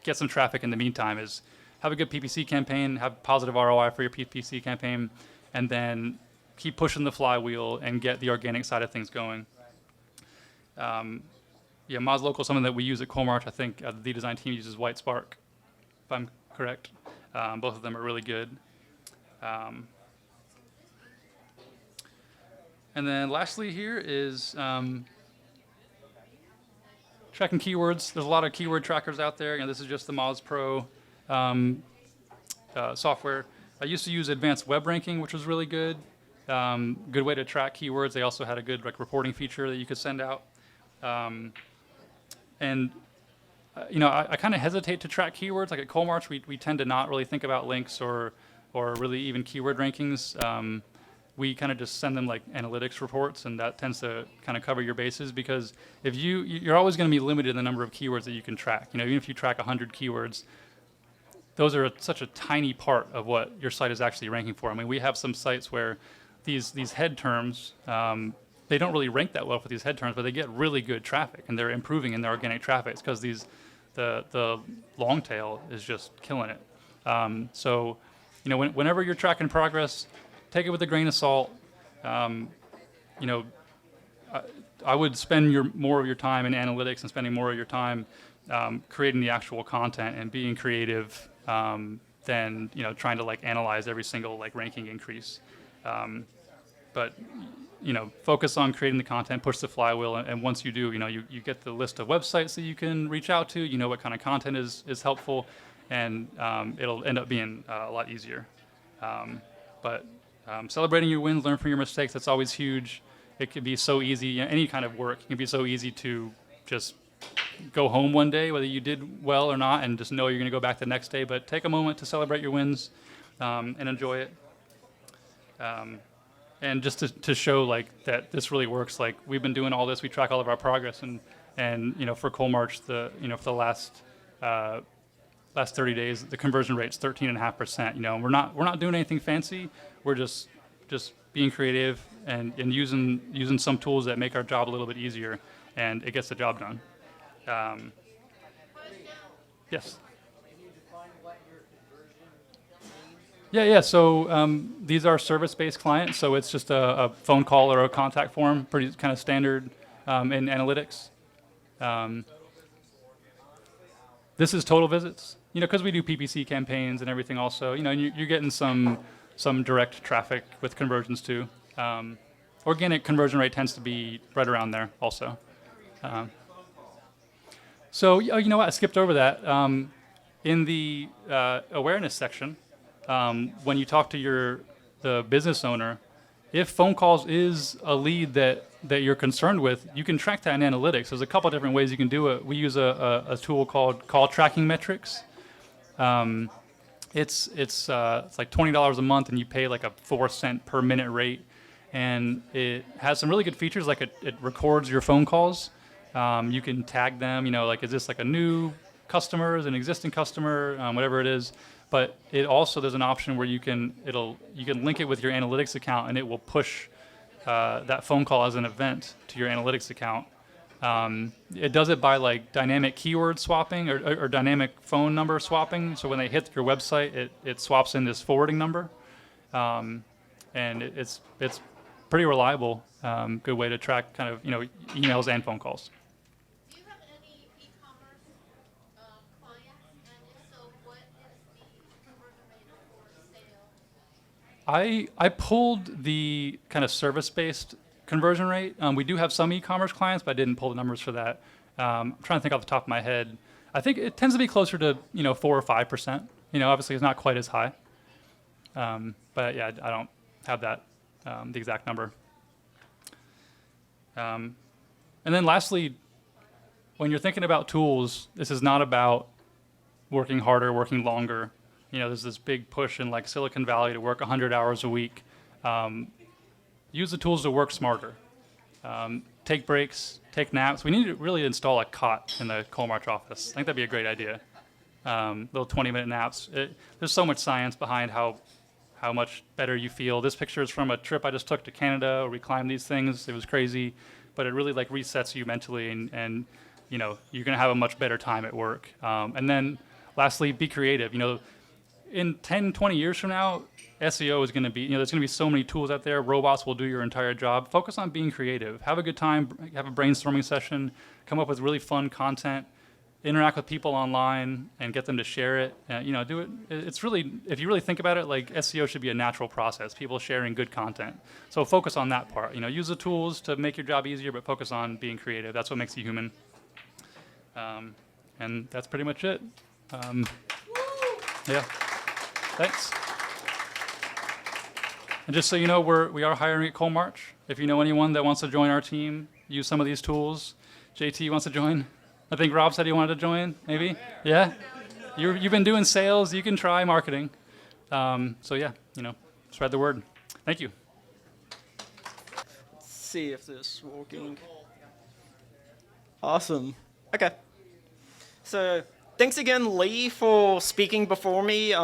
get some traffic in the meantime is have a good PPC campaign, have positive ROI for your PPC campaign, and then keep pushing the flywheel and get the organic side of things going. Moz Local is something that we use at Coalmarch. I think the design team uses White Spark, if I'm correct. Both of them are really good. And then lastly here is tracking keywords. There's a lot of keyword trackers out there. This is just the Moz Pro software. I used to use Advanced Web Ranking, which was really good. Good way to track keywords. They also had a good reporting feature that you could send out. I kind of hesitate to track keywords. Like at Coalmarch, we tend to not really think about links or really even keyword rankings. We kind of just send them like analytics reports, and that tends to kind of cover your bases, because if you're always going to be limited in the number of keywords that you can track. Even if you track 100 keywords, those are such a tiny part of what your site is actually ranking for. I mean, we have some sites where these head terms, they don't really rank that well for these head terms, but they get really good traffic, and they're improving in their organic traffic. It's because the long tail is just killing it. Whenever you're tracking progress, take it with a grain of salt. I would spend more of your time in analytics and spending more of your time creating the actual content and being creative than trying to analyze every single ranking increase. But focus on creating the content, push the flywheel, and once you do, you get the list of websites that you can reach out to. What kind of content is helpful, and it'll end up being a lot easier. But celebrating your wins, learn from your mistakes, that's always huge. It can be so easy, any kind of work, it can be so easy to just go home one day, whether you did well or not, and just know you're going to go back the next day. But take a moment to celebrate your wins and enjoy it. And just to show that this really works, we've been doing all this, we track all of our progress, and for Coalmarch, for the last 30 days, the conversion rate's 13.5%. We're not doing anything fancy. We're just being creative and using some tools that make our job a little bit easier, and it gets the job done. Yes. Yeah. So these are service-based clients, so it's just a phone call or a contact form, pretty kind of standard in analytics. This is total visits, because we do PPC campaigns and everything also, and you're getting some direct traffic with conversions too. Organic conversion rate tends to be right around there also. So you know what, I skipped over that. In the awareness section, when you talk to the business owner, if phone calls is a lead that you're concerned with, you can track that in analytics. There's a couple different ways you can do it. We use a tool called Call Tracking Metrics. It's like $20 a month, and you pay like a 4 cent per minute rate, and it has some really good features, like it records your phone calls. You can tag them, like, is this like a new customer, is an existing customer, whatever it is. But it also, there's an option where you can link it with your analytics account, and it will push that phone call as an event to your analytics account. It does it by like dynamic keyword swapping or dynamic phone number swapping. So when they hit your website, it swaps in this forwarding number, and it's pretty reliable. Good way to track kind of emails and phone calls. Do you have any e-commerce clients? And if so, what is the conversion rate for sale? I pulled the kind of service-based conversion rate. We do have some e-commerce clients, but I didn't pull the numbers for that. I'm trying to think off the top of my head. I think it tends to be closer to 4 or 5%. Obviously it's not quite as high. But yeah, I don't have that the exact number. And then lastly, when you're thinking about tools, this is not about working harder, working longer. There's this big push in like Silicon Valley to work 100 hours a week. Use the tools to work smarter. Take breaks, take naps. We need to really install a cot in the Coalmarch office. I think that'd be a great idea. Little 20-minute naps. There's so much science behind how much better you feel. This picture is from a trip I just took to Canada where we climbed these things. It was crazy, but it really like resets you mentally, and you're gonna have a much better time at work. And then lastly, be creative. In 10, 20 years from now, SEO is going to be, there's going to be so many tools out there. Robots will do your entire job. Focus on being creative. Have a good time. Have a brainstorming session. Come up with really fun content. Interact with people online and get them to share it. Do it. It's really, if you really think about it, like SEO should be a natural process. People sharing good content. So focus on that part. Use the tools to make your job easier, but focus on being creative. That's what makes you human. And that's pretty much it. Yeah. Thanks. And just so you know, we are hiring at Coalmarch. If you know anyone that wants to join our team, use some of these tools. JT wants to join. I think Rob said he wanted to join, maybe? Yeah? You've been doing sales. You can try marketing. So yeah, spread the word. Thank you. Let's see if this is working. Awesome. Okay. So thanks again, Lee, for speaking before me.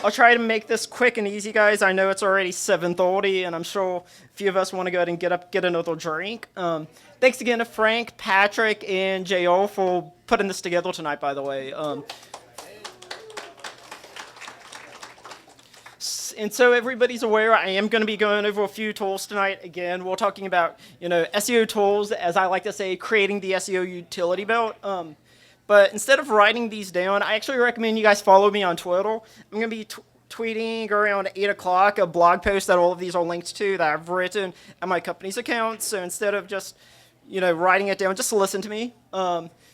I'll try to make this quick and easy, guys. I know it's already 7:30, and I'm sure a few of us want to go ahead and get up, get another drink. Thanks again to Frank, Patrick, and J.O. for putting this together tonight, by the way. And so everybody's aware, I am going to be going over a few tools tonight. Again, we're talking about, SEO tools, as I like to say, creating the SEO Utility Belt. But instead of writing these down, I actually recommend you guys follow me on Twitter. I'm going to be tweeting around 8 o'clock a blog post that all of these are linked to that I've written at my company's account. So instead of just, writing it down, just listen to me.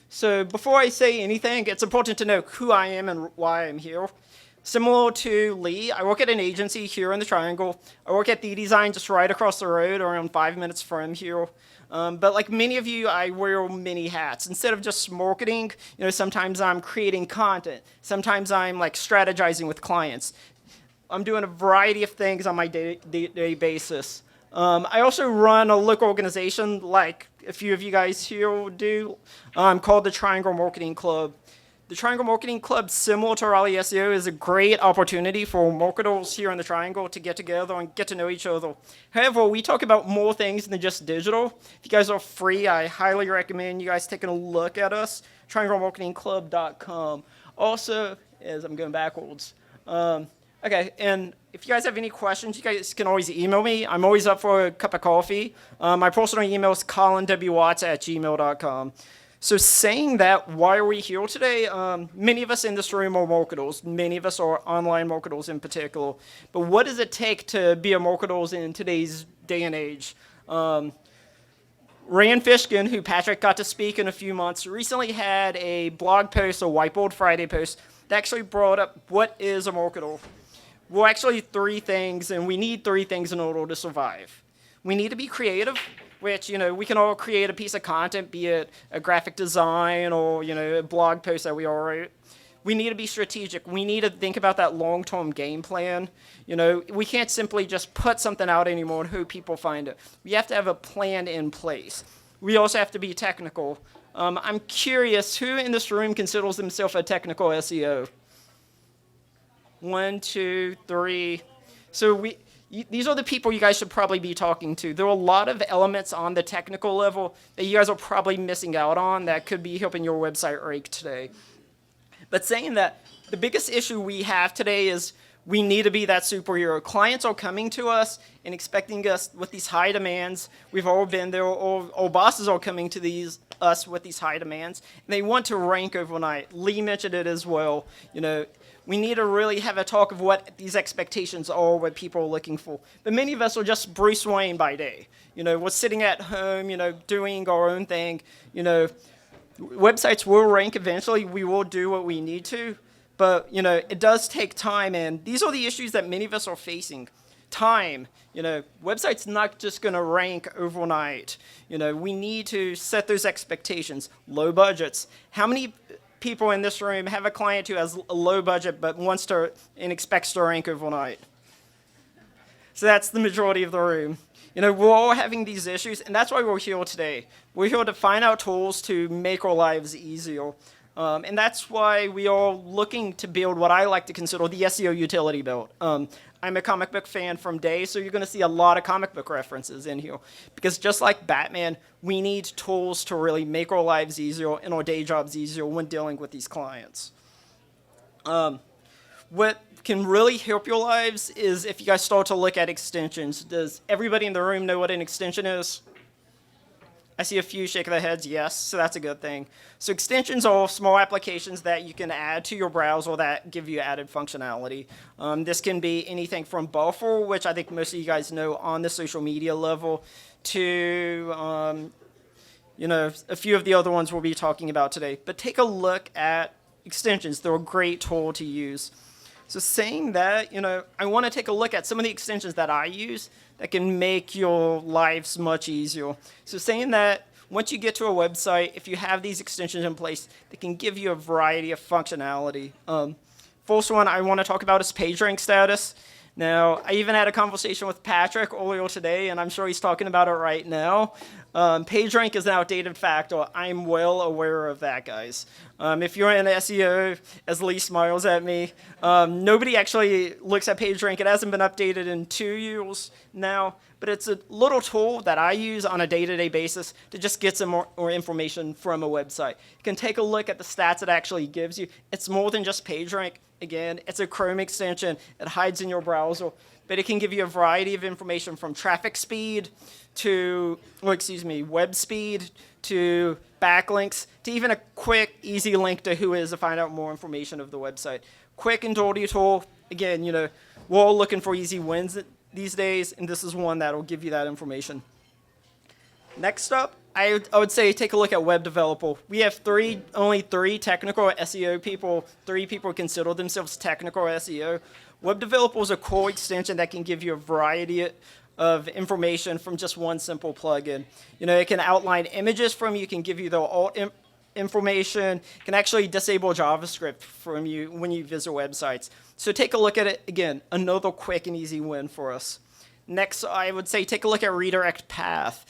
So before I say anything, it's important to know who I am and why I'm here. Similar to Lee, I work at an agency here in the Triangle. I work at The Design just right across the road, around 5 minutes from here. But like many of you, I wear many hats. Instead of just marketing, sometimes I'm creating content. Sometimes I'm like strategizing with clients. I'm doing a variety of things on my day-to-day basis. I also run a local organization like a few of you guys here do, called the Triangle Marketing Club. The Triangle Marketing Club, similar to Raleigh SEO, is a great opportunity for marketers here in the Triangle to get together and get to know each other. However, we talk about more things than just digital. If you guys are free, I highly recommend you guys taking a look at us, trianglemarketingclub.com. Also, as I'm going backwards, okay, and if you guys have any questions, you guys can always email me. I'm always up for a cup of coffee. My personal email is colinwwatts@gmail.com. So saying that, why are we here today? Many of us in this room are marketers. Many of us are online marketers in particular. But what does it take to be a marketer in today's day and age? Rand Fishkin, who Patrick got to speak in a few months, recently had a blog post, a Whiteboard Friday post, that actually brought up what is a marketer. Well, actually 3 things, and we need 3 things in order to survive. We need to be creative, which, we can all create a piece of content, be it a graphic design or, a blog post that we all wrote. We need to be strategic. We need to think about that long-term game plan. We can't simply just put something out anymore and hope people find it. We have to have a plan in place. We also have to be technical. I'm curious, who in this room considers themselves a technical SEO? 1, 2, 3. So these are the people you guys should probably be talking to. There are a lot of elements on the technical level that you guys are probably missing out on that could be helping your website rank today. But saying that, the biggest issue we have today is we need to be that superhero. Clients are coming to us and expecting us with these high demands. We've all been there, or bosses are coming to us with these high demands, and they want to rank overnight. Lee mentioned it as well. We need to really have a talk of what these expectations are, what people are looking for. But many of us are just Bruce Wayne by day. We're sitting at home, doing our own thing. Websites will rank eventually. We will do what we need to. But, it does take time, and these are the issues that many of us are facing. Time. Websites not just going to rank overnight. We need to set those expectations. Low budgets. How many people in this room have a client who has a low budget but wants to and expects to rank overnight? So that's the majority of the room. We're all having these issues, and that's why we're here today. We're here to find out tools to make our lives easier. And that's why we are looking to build what I like to consider the SEO Utility Belt. I'm a comic book fan from day, so you're going to see a lot of comic book references in here. Because just like Batman, we need tools to really make our lives easier and our day jobs easier when dealing with these clients. What can really help your lives is if you guys start to look at extensions. Does everybody in the room know what an extension is? I see a few shaking their heads, yes, so that's a good thing. So extensions are small applications that you can add to your browser that give you added functionality. This can be anything from buffer, which I think most of you guys know on the social media level, to a few of the other ones we'll be talking about today. But take a look at extensions. They're a great tool to use. So saying that, I want to take a look at some of the extensions that I use that can make your lives much easier. So saying that, once you get to a website, if you have these extensions in place, they can give you a variety of functionality. First one I want to talk about is PageRank Status. Now, I even had a conversation with Patrick earlier today, and I'm sure he's talking about it right now. PageRank is an outdated factor. I'm well aware of that, guys. If you're in SEO, as Lee smiles at me, nobody actually looks at PageRank. It hasn't been updated in 2 years now, but it's a little tool that I use on a day-to-day basis to just get some more information from a website. You can take a look at the stats it actually gives you. It's more than just PageRank. Again, it's a Chrome extension. It hides in your browser, but it can give you a variety of information from traffic speed to, web speed to backlinks to even a quick, easy link to who is to find out more information of the website. Quick and dirty tool. Again, we're all looking for easy wins these days, and this is one that will give you that information. Next up, I would say take a look at Web Developer. We have only three technical SEO people, 3 people consider themselves technical SEO. Web Developer is a core extension that can give you a variety of information from just one simple plugin. It can outline images from you, can give you the alt information, can actually disable JavaScript from you when you visit websites. So take a look at it. Again, another quick and easy win for us. Next, I would say take a look at Redirect Path.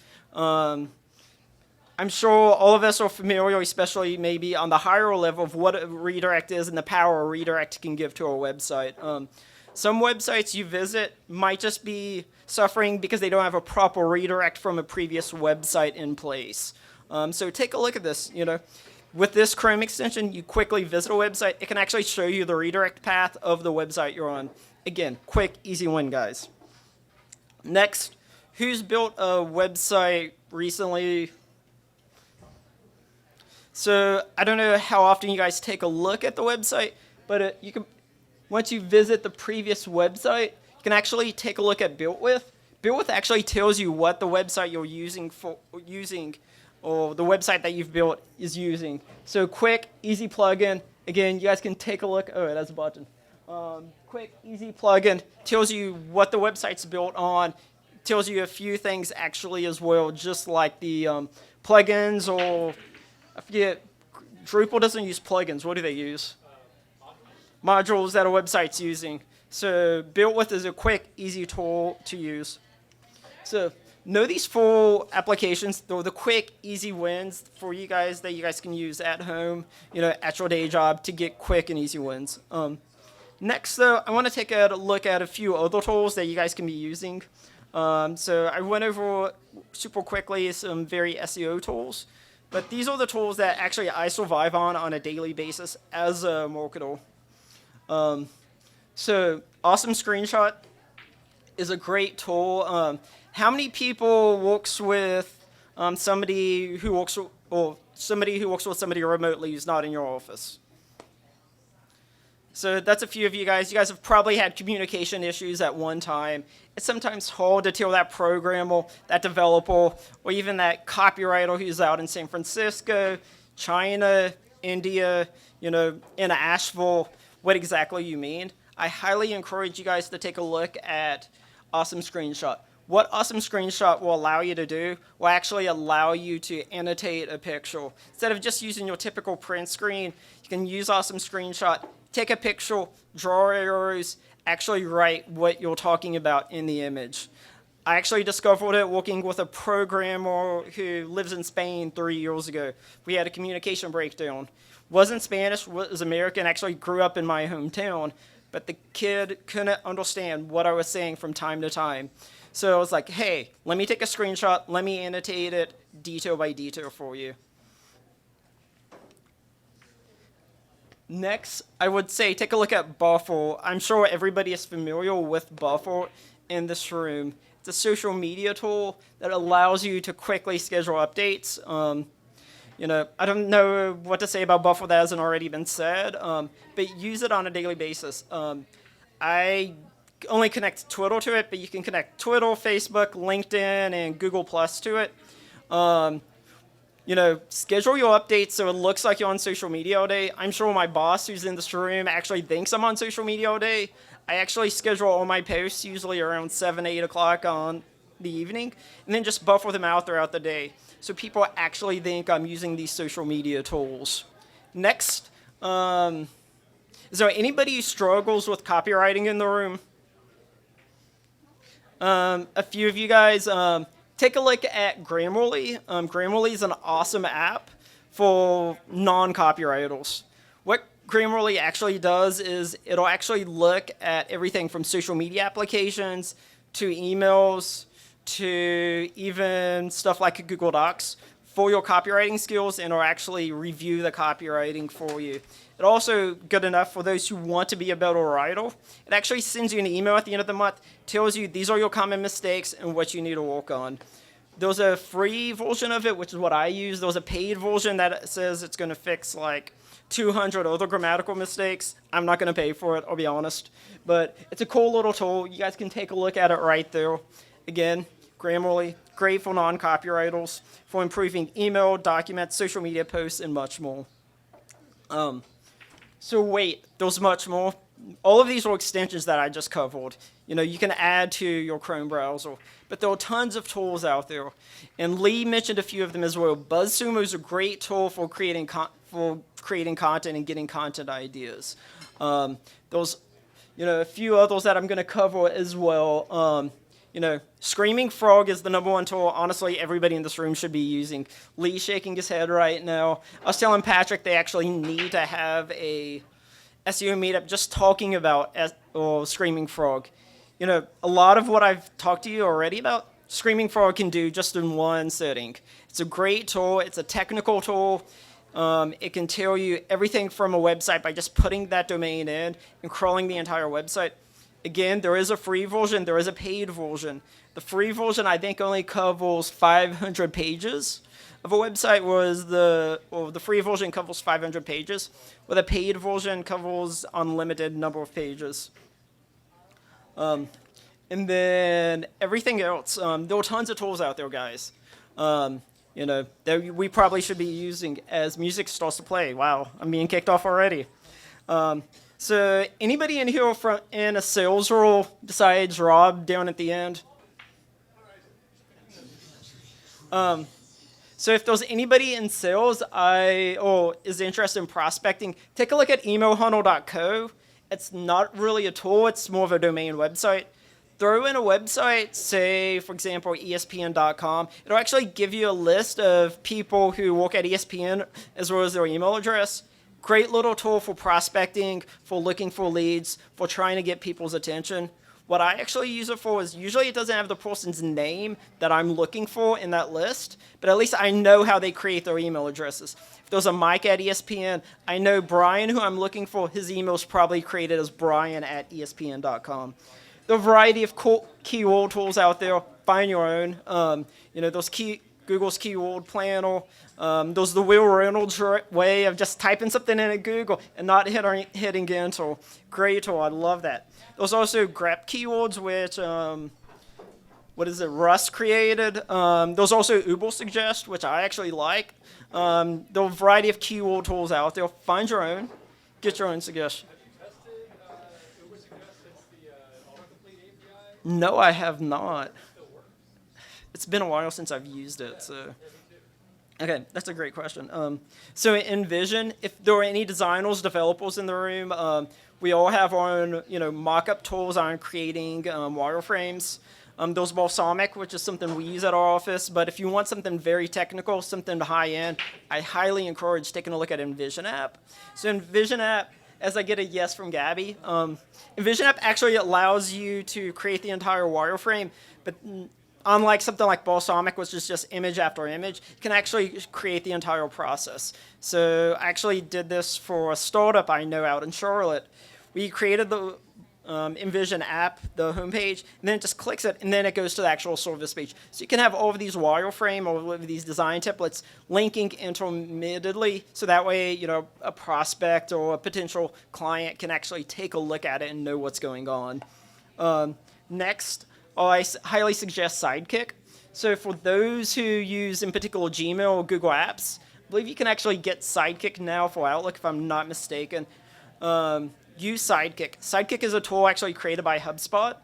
I'm sure all of us are familiar, especially maybe on the higher level, of what a redirect is and the power a redirect can give to a website. Some websites you visit might just be suffering because they don't have a proper redirect from a previous website in place. So take a look at this. With this Chrome extension, you quickly visit a website. It can actually show you the redirect path of the website you're on. Again, quick, easy win, guys. Next, who's built a website recently? So I don't know how often you guys take a look at the website, but you can, once you visit the previous website, you can actually take a look at Built With. Built With actually tells you what the website you're using, or the website that you've built is using. So quick, easy plugin. Again, you guys can take a look. Oh, it has a button. Quick, easy plugin. Tells you what the website's built on. Tells you a few things actually as well, just like the plugins, or I forget, Drupal doesn't use plugins. What do they use? Modules that a website's using. So Built With is a quick, easy tool to use. So know these 4 applications. They're the quick, easy wins for you guys that you guys can use at home, at your day job to get quick and easy wins. Next, though, I want to take a look at a few other tools that you guys can be using. So I went over super quickly some very SEO tools. But these are the tools that actually I survive on a daily basis as a marketer. So Awesome Screenshot is a great tool. How many people works with somebody who works with somebody remotely who's not in your office? So that's a few of you guys. You guys have probably had communication issues at one time. It's sometimes hard to tell that programmer, that developer, or even that copywriter who's out in San Francisco, China, India, in Asheville, what exactly you mean. I highly encourage you guys to take a look at Awesome Screenshot. What Awesome Screenshot will allow you to do will actually allow you to annotate a picture. Instead of just using your typical print screen, you can use Awesome Screenshot, take a picture, draw arrows, actually write what you're talking about in the image. I actually discovered it working with a programmer who lives in Spain 3 years ago. We had a communication breakdown. Wasn't Spanish, was American, actually grew up in my hometown, but the kid couldn't understand what I was saying from time to time. So I was like, hey, let me take a screenshot, let me annotate it detail by detail for you. Next, I would say take a look at Buffer. I'm sure everybody is familiar with Buffer in this room. It's a social media tool that allows you to quickly schedule updates. I don't know what to say about Buffer that hasn't already been said, but use it on a daily basis. I only connect Twitter to it, but you can connect Twitter, Facebook, LinkedIn, and Google Plus to it. Schedule your updates so it looks like you're on social media all day. I'm sure my boss who's in this room actually thinks I'm on social media all day. I actually schedule all my posts usually around 7, 8 o'clock on the evening, and then just buffer them out throughout the day. So people actually think I'm using these social media tools. Next, is there anybody who struggles with copywriting in the room? A few of you guys, take a look at Grammarly. Grammarly is an awesome app for non-copywriters. What Grammarly actually does is it'll actually look at everything from social media applications to emails to even stuff like Google Docs for your copywriting skills, and it'll actually review the copywriting for you. It's also good enough for those who want to be a better writer. It actually sends you an email at the end of the month, tells you these are your common mistakes and what you need to work on. There's a free version of it, which is what I use. There's a paid version that says it's going to fix like 200 other grammatical mistakes. I'm not going to pay for it, I'll be honest. But it's a cool little tool. You guys can take a look at it right there. Again, Grammarly, great for non-copywriters, for improving email, documents, social media posts, and much more. So wait, there's much more. All of these are extensions that I just covered. You can add to your Chrome browser, but there are tons of tools out there. And Lee mentioned a few of them as well. BuzzSumo is a great tool for creating content and getting content ideas. There's a few others that I'm going to cover as well. Screaming Frog is the #1 tool. Honestly, everybody in this room should be using. Lee's shaking his head right now. I was telling Patrick they actually need to have a SEO meetup just talking about Screaming Frog. A lot of what I've talked to you already about, Screaming Frog can do just in one setting. It's a great tool. It's a technical tool. It can tell you everything from a website by just putting that domain in and crawling the entire website. Again, there is a free version. There is a paid version. The free version, I think, only covers 500 pages of a website, whereas the free version covers 500 pages, where the paid version covers unlimited number of pages. And then everything else, there are tons of tools out there, guys. That we probably should be using as music starts to play. Wow, I'm being kicked off already. So anybody in here in a sales role besides Rob down at the end? So if there's anybody in sales or is interested in prospecting, take a look at emailhunter.co. It's not really a tool, it's more of a domain website. Throw in a website, say, for example, ESPN.com. It'll actually give you a list of people who work at ESPN as well as their email address. Great little tool for prospecting, for looking for leads, for trying to get people's attention. What I actually use it for is usually it doesn't have the person's name that I'm looking for in that list, but at least I know how they create their email addresses. If there's a Mike at ESPN, I know Brian, who I'm looking for, his email's probably created as Brian at ESPN.com. There are a variety of keyword tools out there. Find your own. Those Google's Keyword Planner. There's the Will Reynolds way of just typing something in at Google and not hitting enter. Great tool. I love that. There's also grep keywords, which Russ created. There's also Ubersuggest, which I actually like. There are a variety of keyword tools out there. Find your own. Get your own suggestion. No, I have not. It's been a while since I've used it, so. Okay, that's a great question. So Envision, if there are any designers, developers in the room, we all have our own, mock-up tools on creating wireframes. There's Balsamic, which is something we use at our office, but if you want something very technical, something high-end, I highly encourage taking a look at Envision app. So Envision app, as I get a yes from Gabby, Envision app actually allows you to create the entire wireframe, but unlike something like Balsamic, which is just image after image, you can actually create the entire process. So I actually did this for a startup I know out in Charlotte. We created the Envision app, the homepage, and then it just clicks it, and then it goes to the actual service page. So you can have all of these wireframe, all of these design templates linking intermittently, so that way, a prospect or a potential client can actually take a look at it and know what's going on. Next, I highly suggest Sidekick. So for those who use, in particular, Gmail or Google Apps, I believe you can actually get Sidekick now for Outlook, if I'm not mistaken. Use Sidekick. Sidekick is a tool actually created by HubSpot.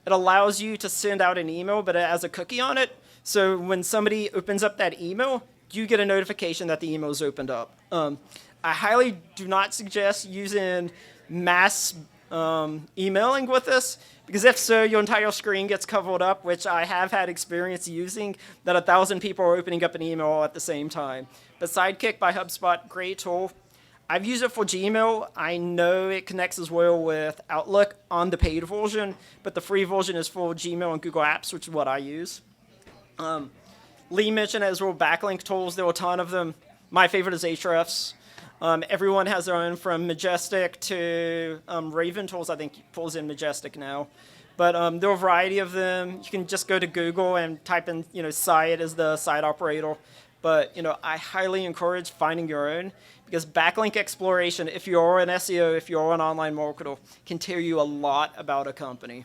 It allows you to send out an email, but it has a cookie on it. So when somebody opens up that email, you get a notification that the email is opened up. I highly do not suggest using mass emailing with this, because if so, your entire screen gets covered up, which I have had experience using, that 1,000 people are opening up an email at the same time. But Sidekick by HubSpot, great tool. I've used it for Gmail. I know it connects as well with Outlook on the paid version, but the free version is for Gmail and Google Apps, which is what I use. Lee mentioned as well backlink tools. There are a ton of them. My favorite is Ahrefs. Everyone has their own, from Majestic to Raven Tools, I think pulls in Majestic now. But there are a variety of them. You can just go to Google and type in, site as the site operator. But, I highly encourage finding your own, because backlink exploration, if you're an SEO, if you're an online marketer, can tell you a lot about a company.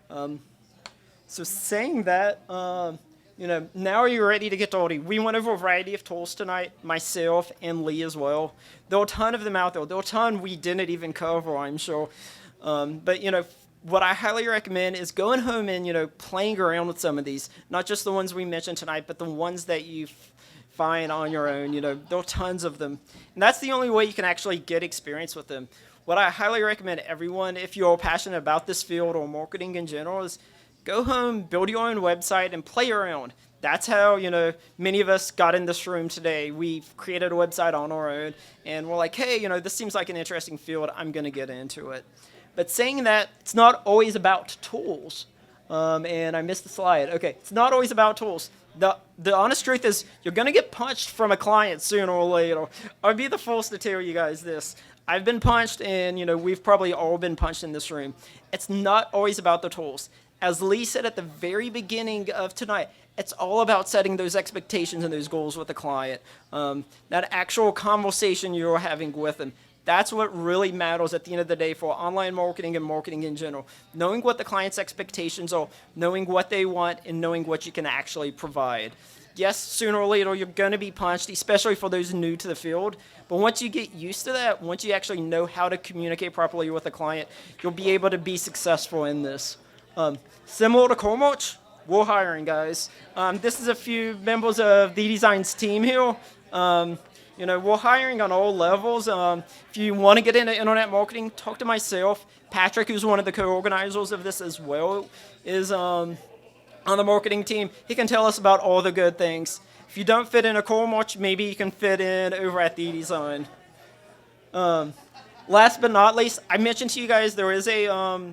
So saying that, now you're ready to get started. We went over a variety of tools tonight, myself and Lee as well. There are a ton of them out there. There are a ton we didn't even cover, I'm sure. But, what I highly recommend is going home and, playing around with some of these. Not just the ones we mentioned tonight, but the ones that you find on your own. There are tons of them. And that's the only way you can actually get experience with them. What I highly recommend everyone, if you're passionate about this field or marketing in general, is go home, build your own website, and play around. That's how, many of us got in this room today. We've created a website on our own, and we're like, hey, this seems like an interesting field. I'm going to get into it. But saying that, it's not always about tools. And I missed the slide. Okay, it's not always about tools. The honest truth is you're going to get punched from a client sooner or later. I'd be the first to tell you guys this. I've been punched, and we've probably all been punched in this room. It's not always about the tools. As Lee said at the very beginning of tonight, it's all about setting those expectations and those goals with the client. That actual conversation you're having with them. That's what really matters at the end of the day for online marketing and marketing in general. Knowing what the client's expectations are, knowing what they want, and knowing what you can actually provide. Yes, sooner or later you're going to be punched, especially for those new to the field. But once you get used to that, once you actually know how to communicate properly with the client, you'll be able to be successful in this. Similar to Coremarch, we're hiring, guys. This is a few members of the Designs team here. We're hiring on all levels. If you want to get into internet marketing, talk to myself. Patrick, who's one of the co-organizers of this as well, is on the marketing team. He can tell us about all the good things. If you don't fit in a Coremarch, maybe you can fit in over at the Design. Last but not least, I mentioned to you guys there is a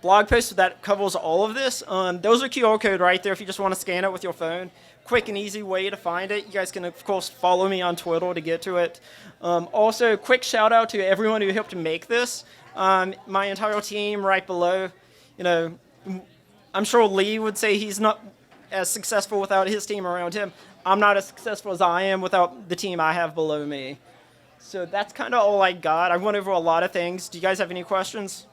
blog post that covers all of this. Those are QR code right there if you just want to scan it with your phone. Quick and easy way to find it. You guys can, of course, follow me on Twitter to get to it. Also, quick shout out to everyone who helped make this. My entire team right below. I'm sure Lee would say he's not as successful without his team around him. I'm not as successful as I am without the team I have below me. So that's kind of all I got. I went over a lot of things. Do you guys have any questions?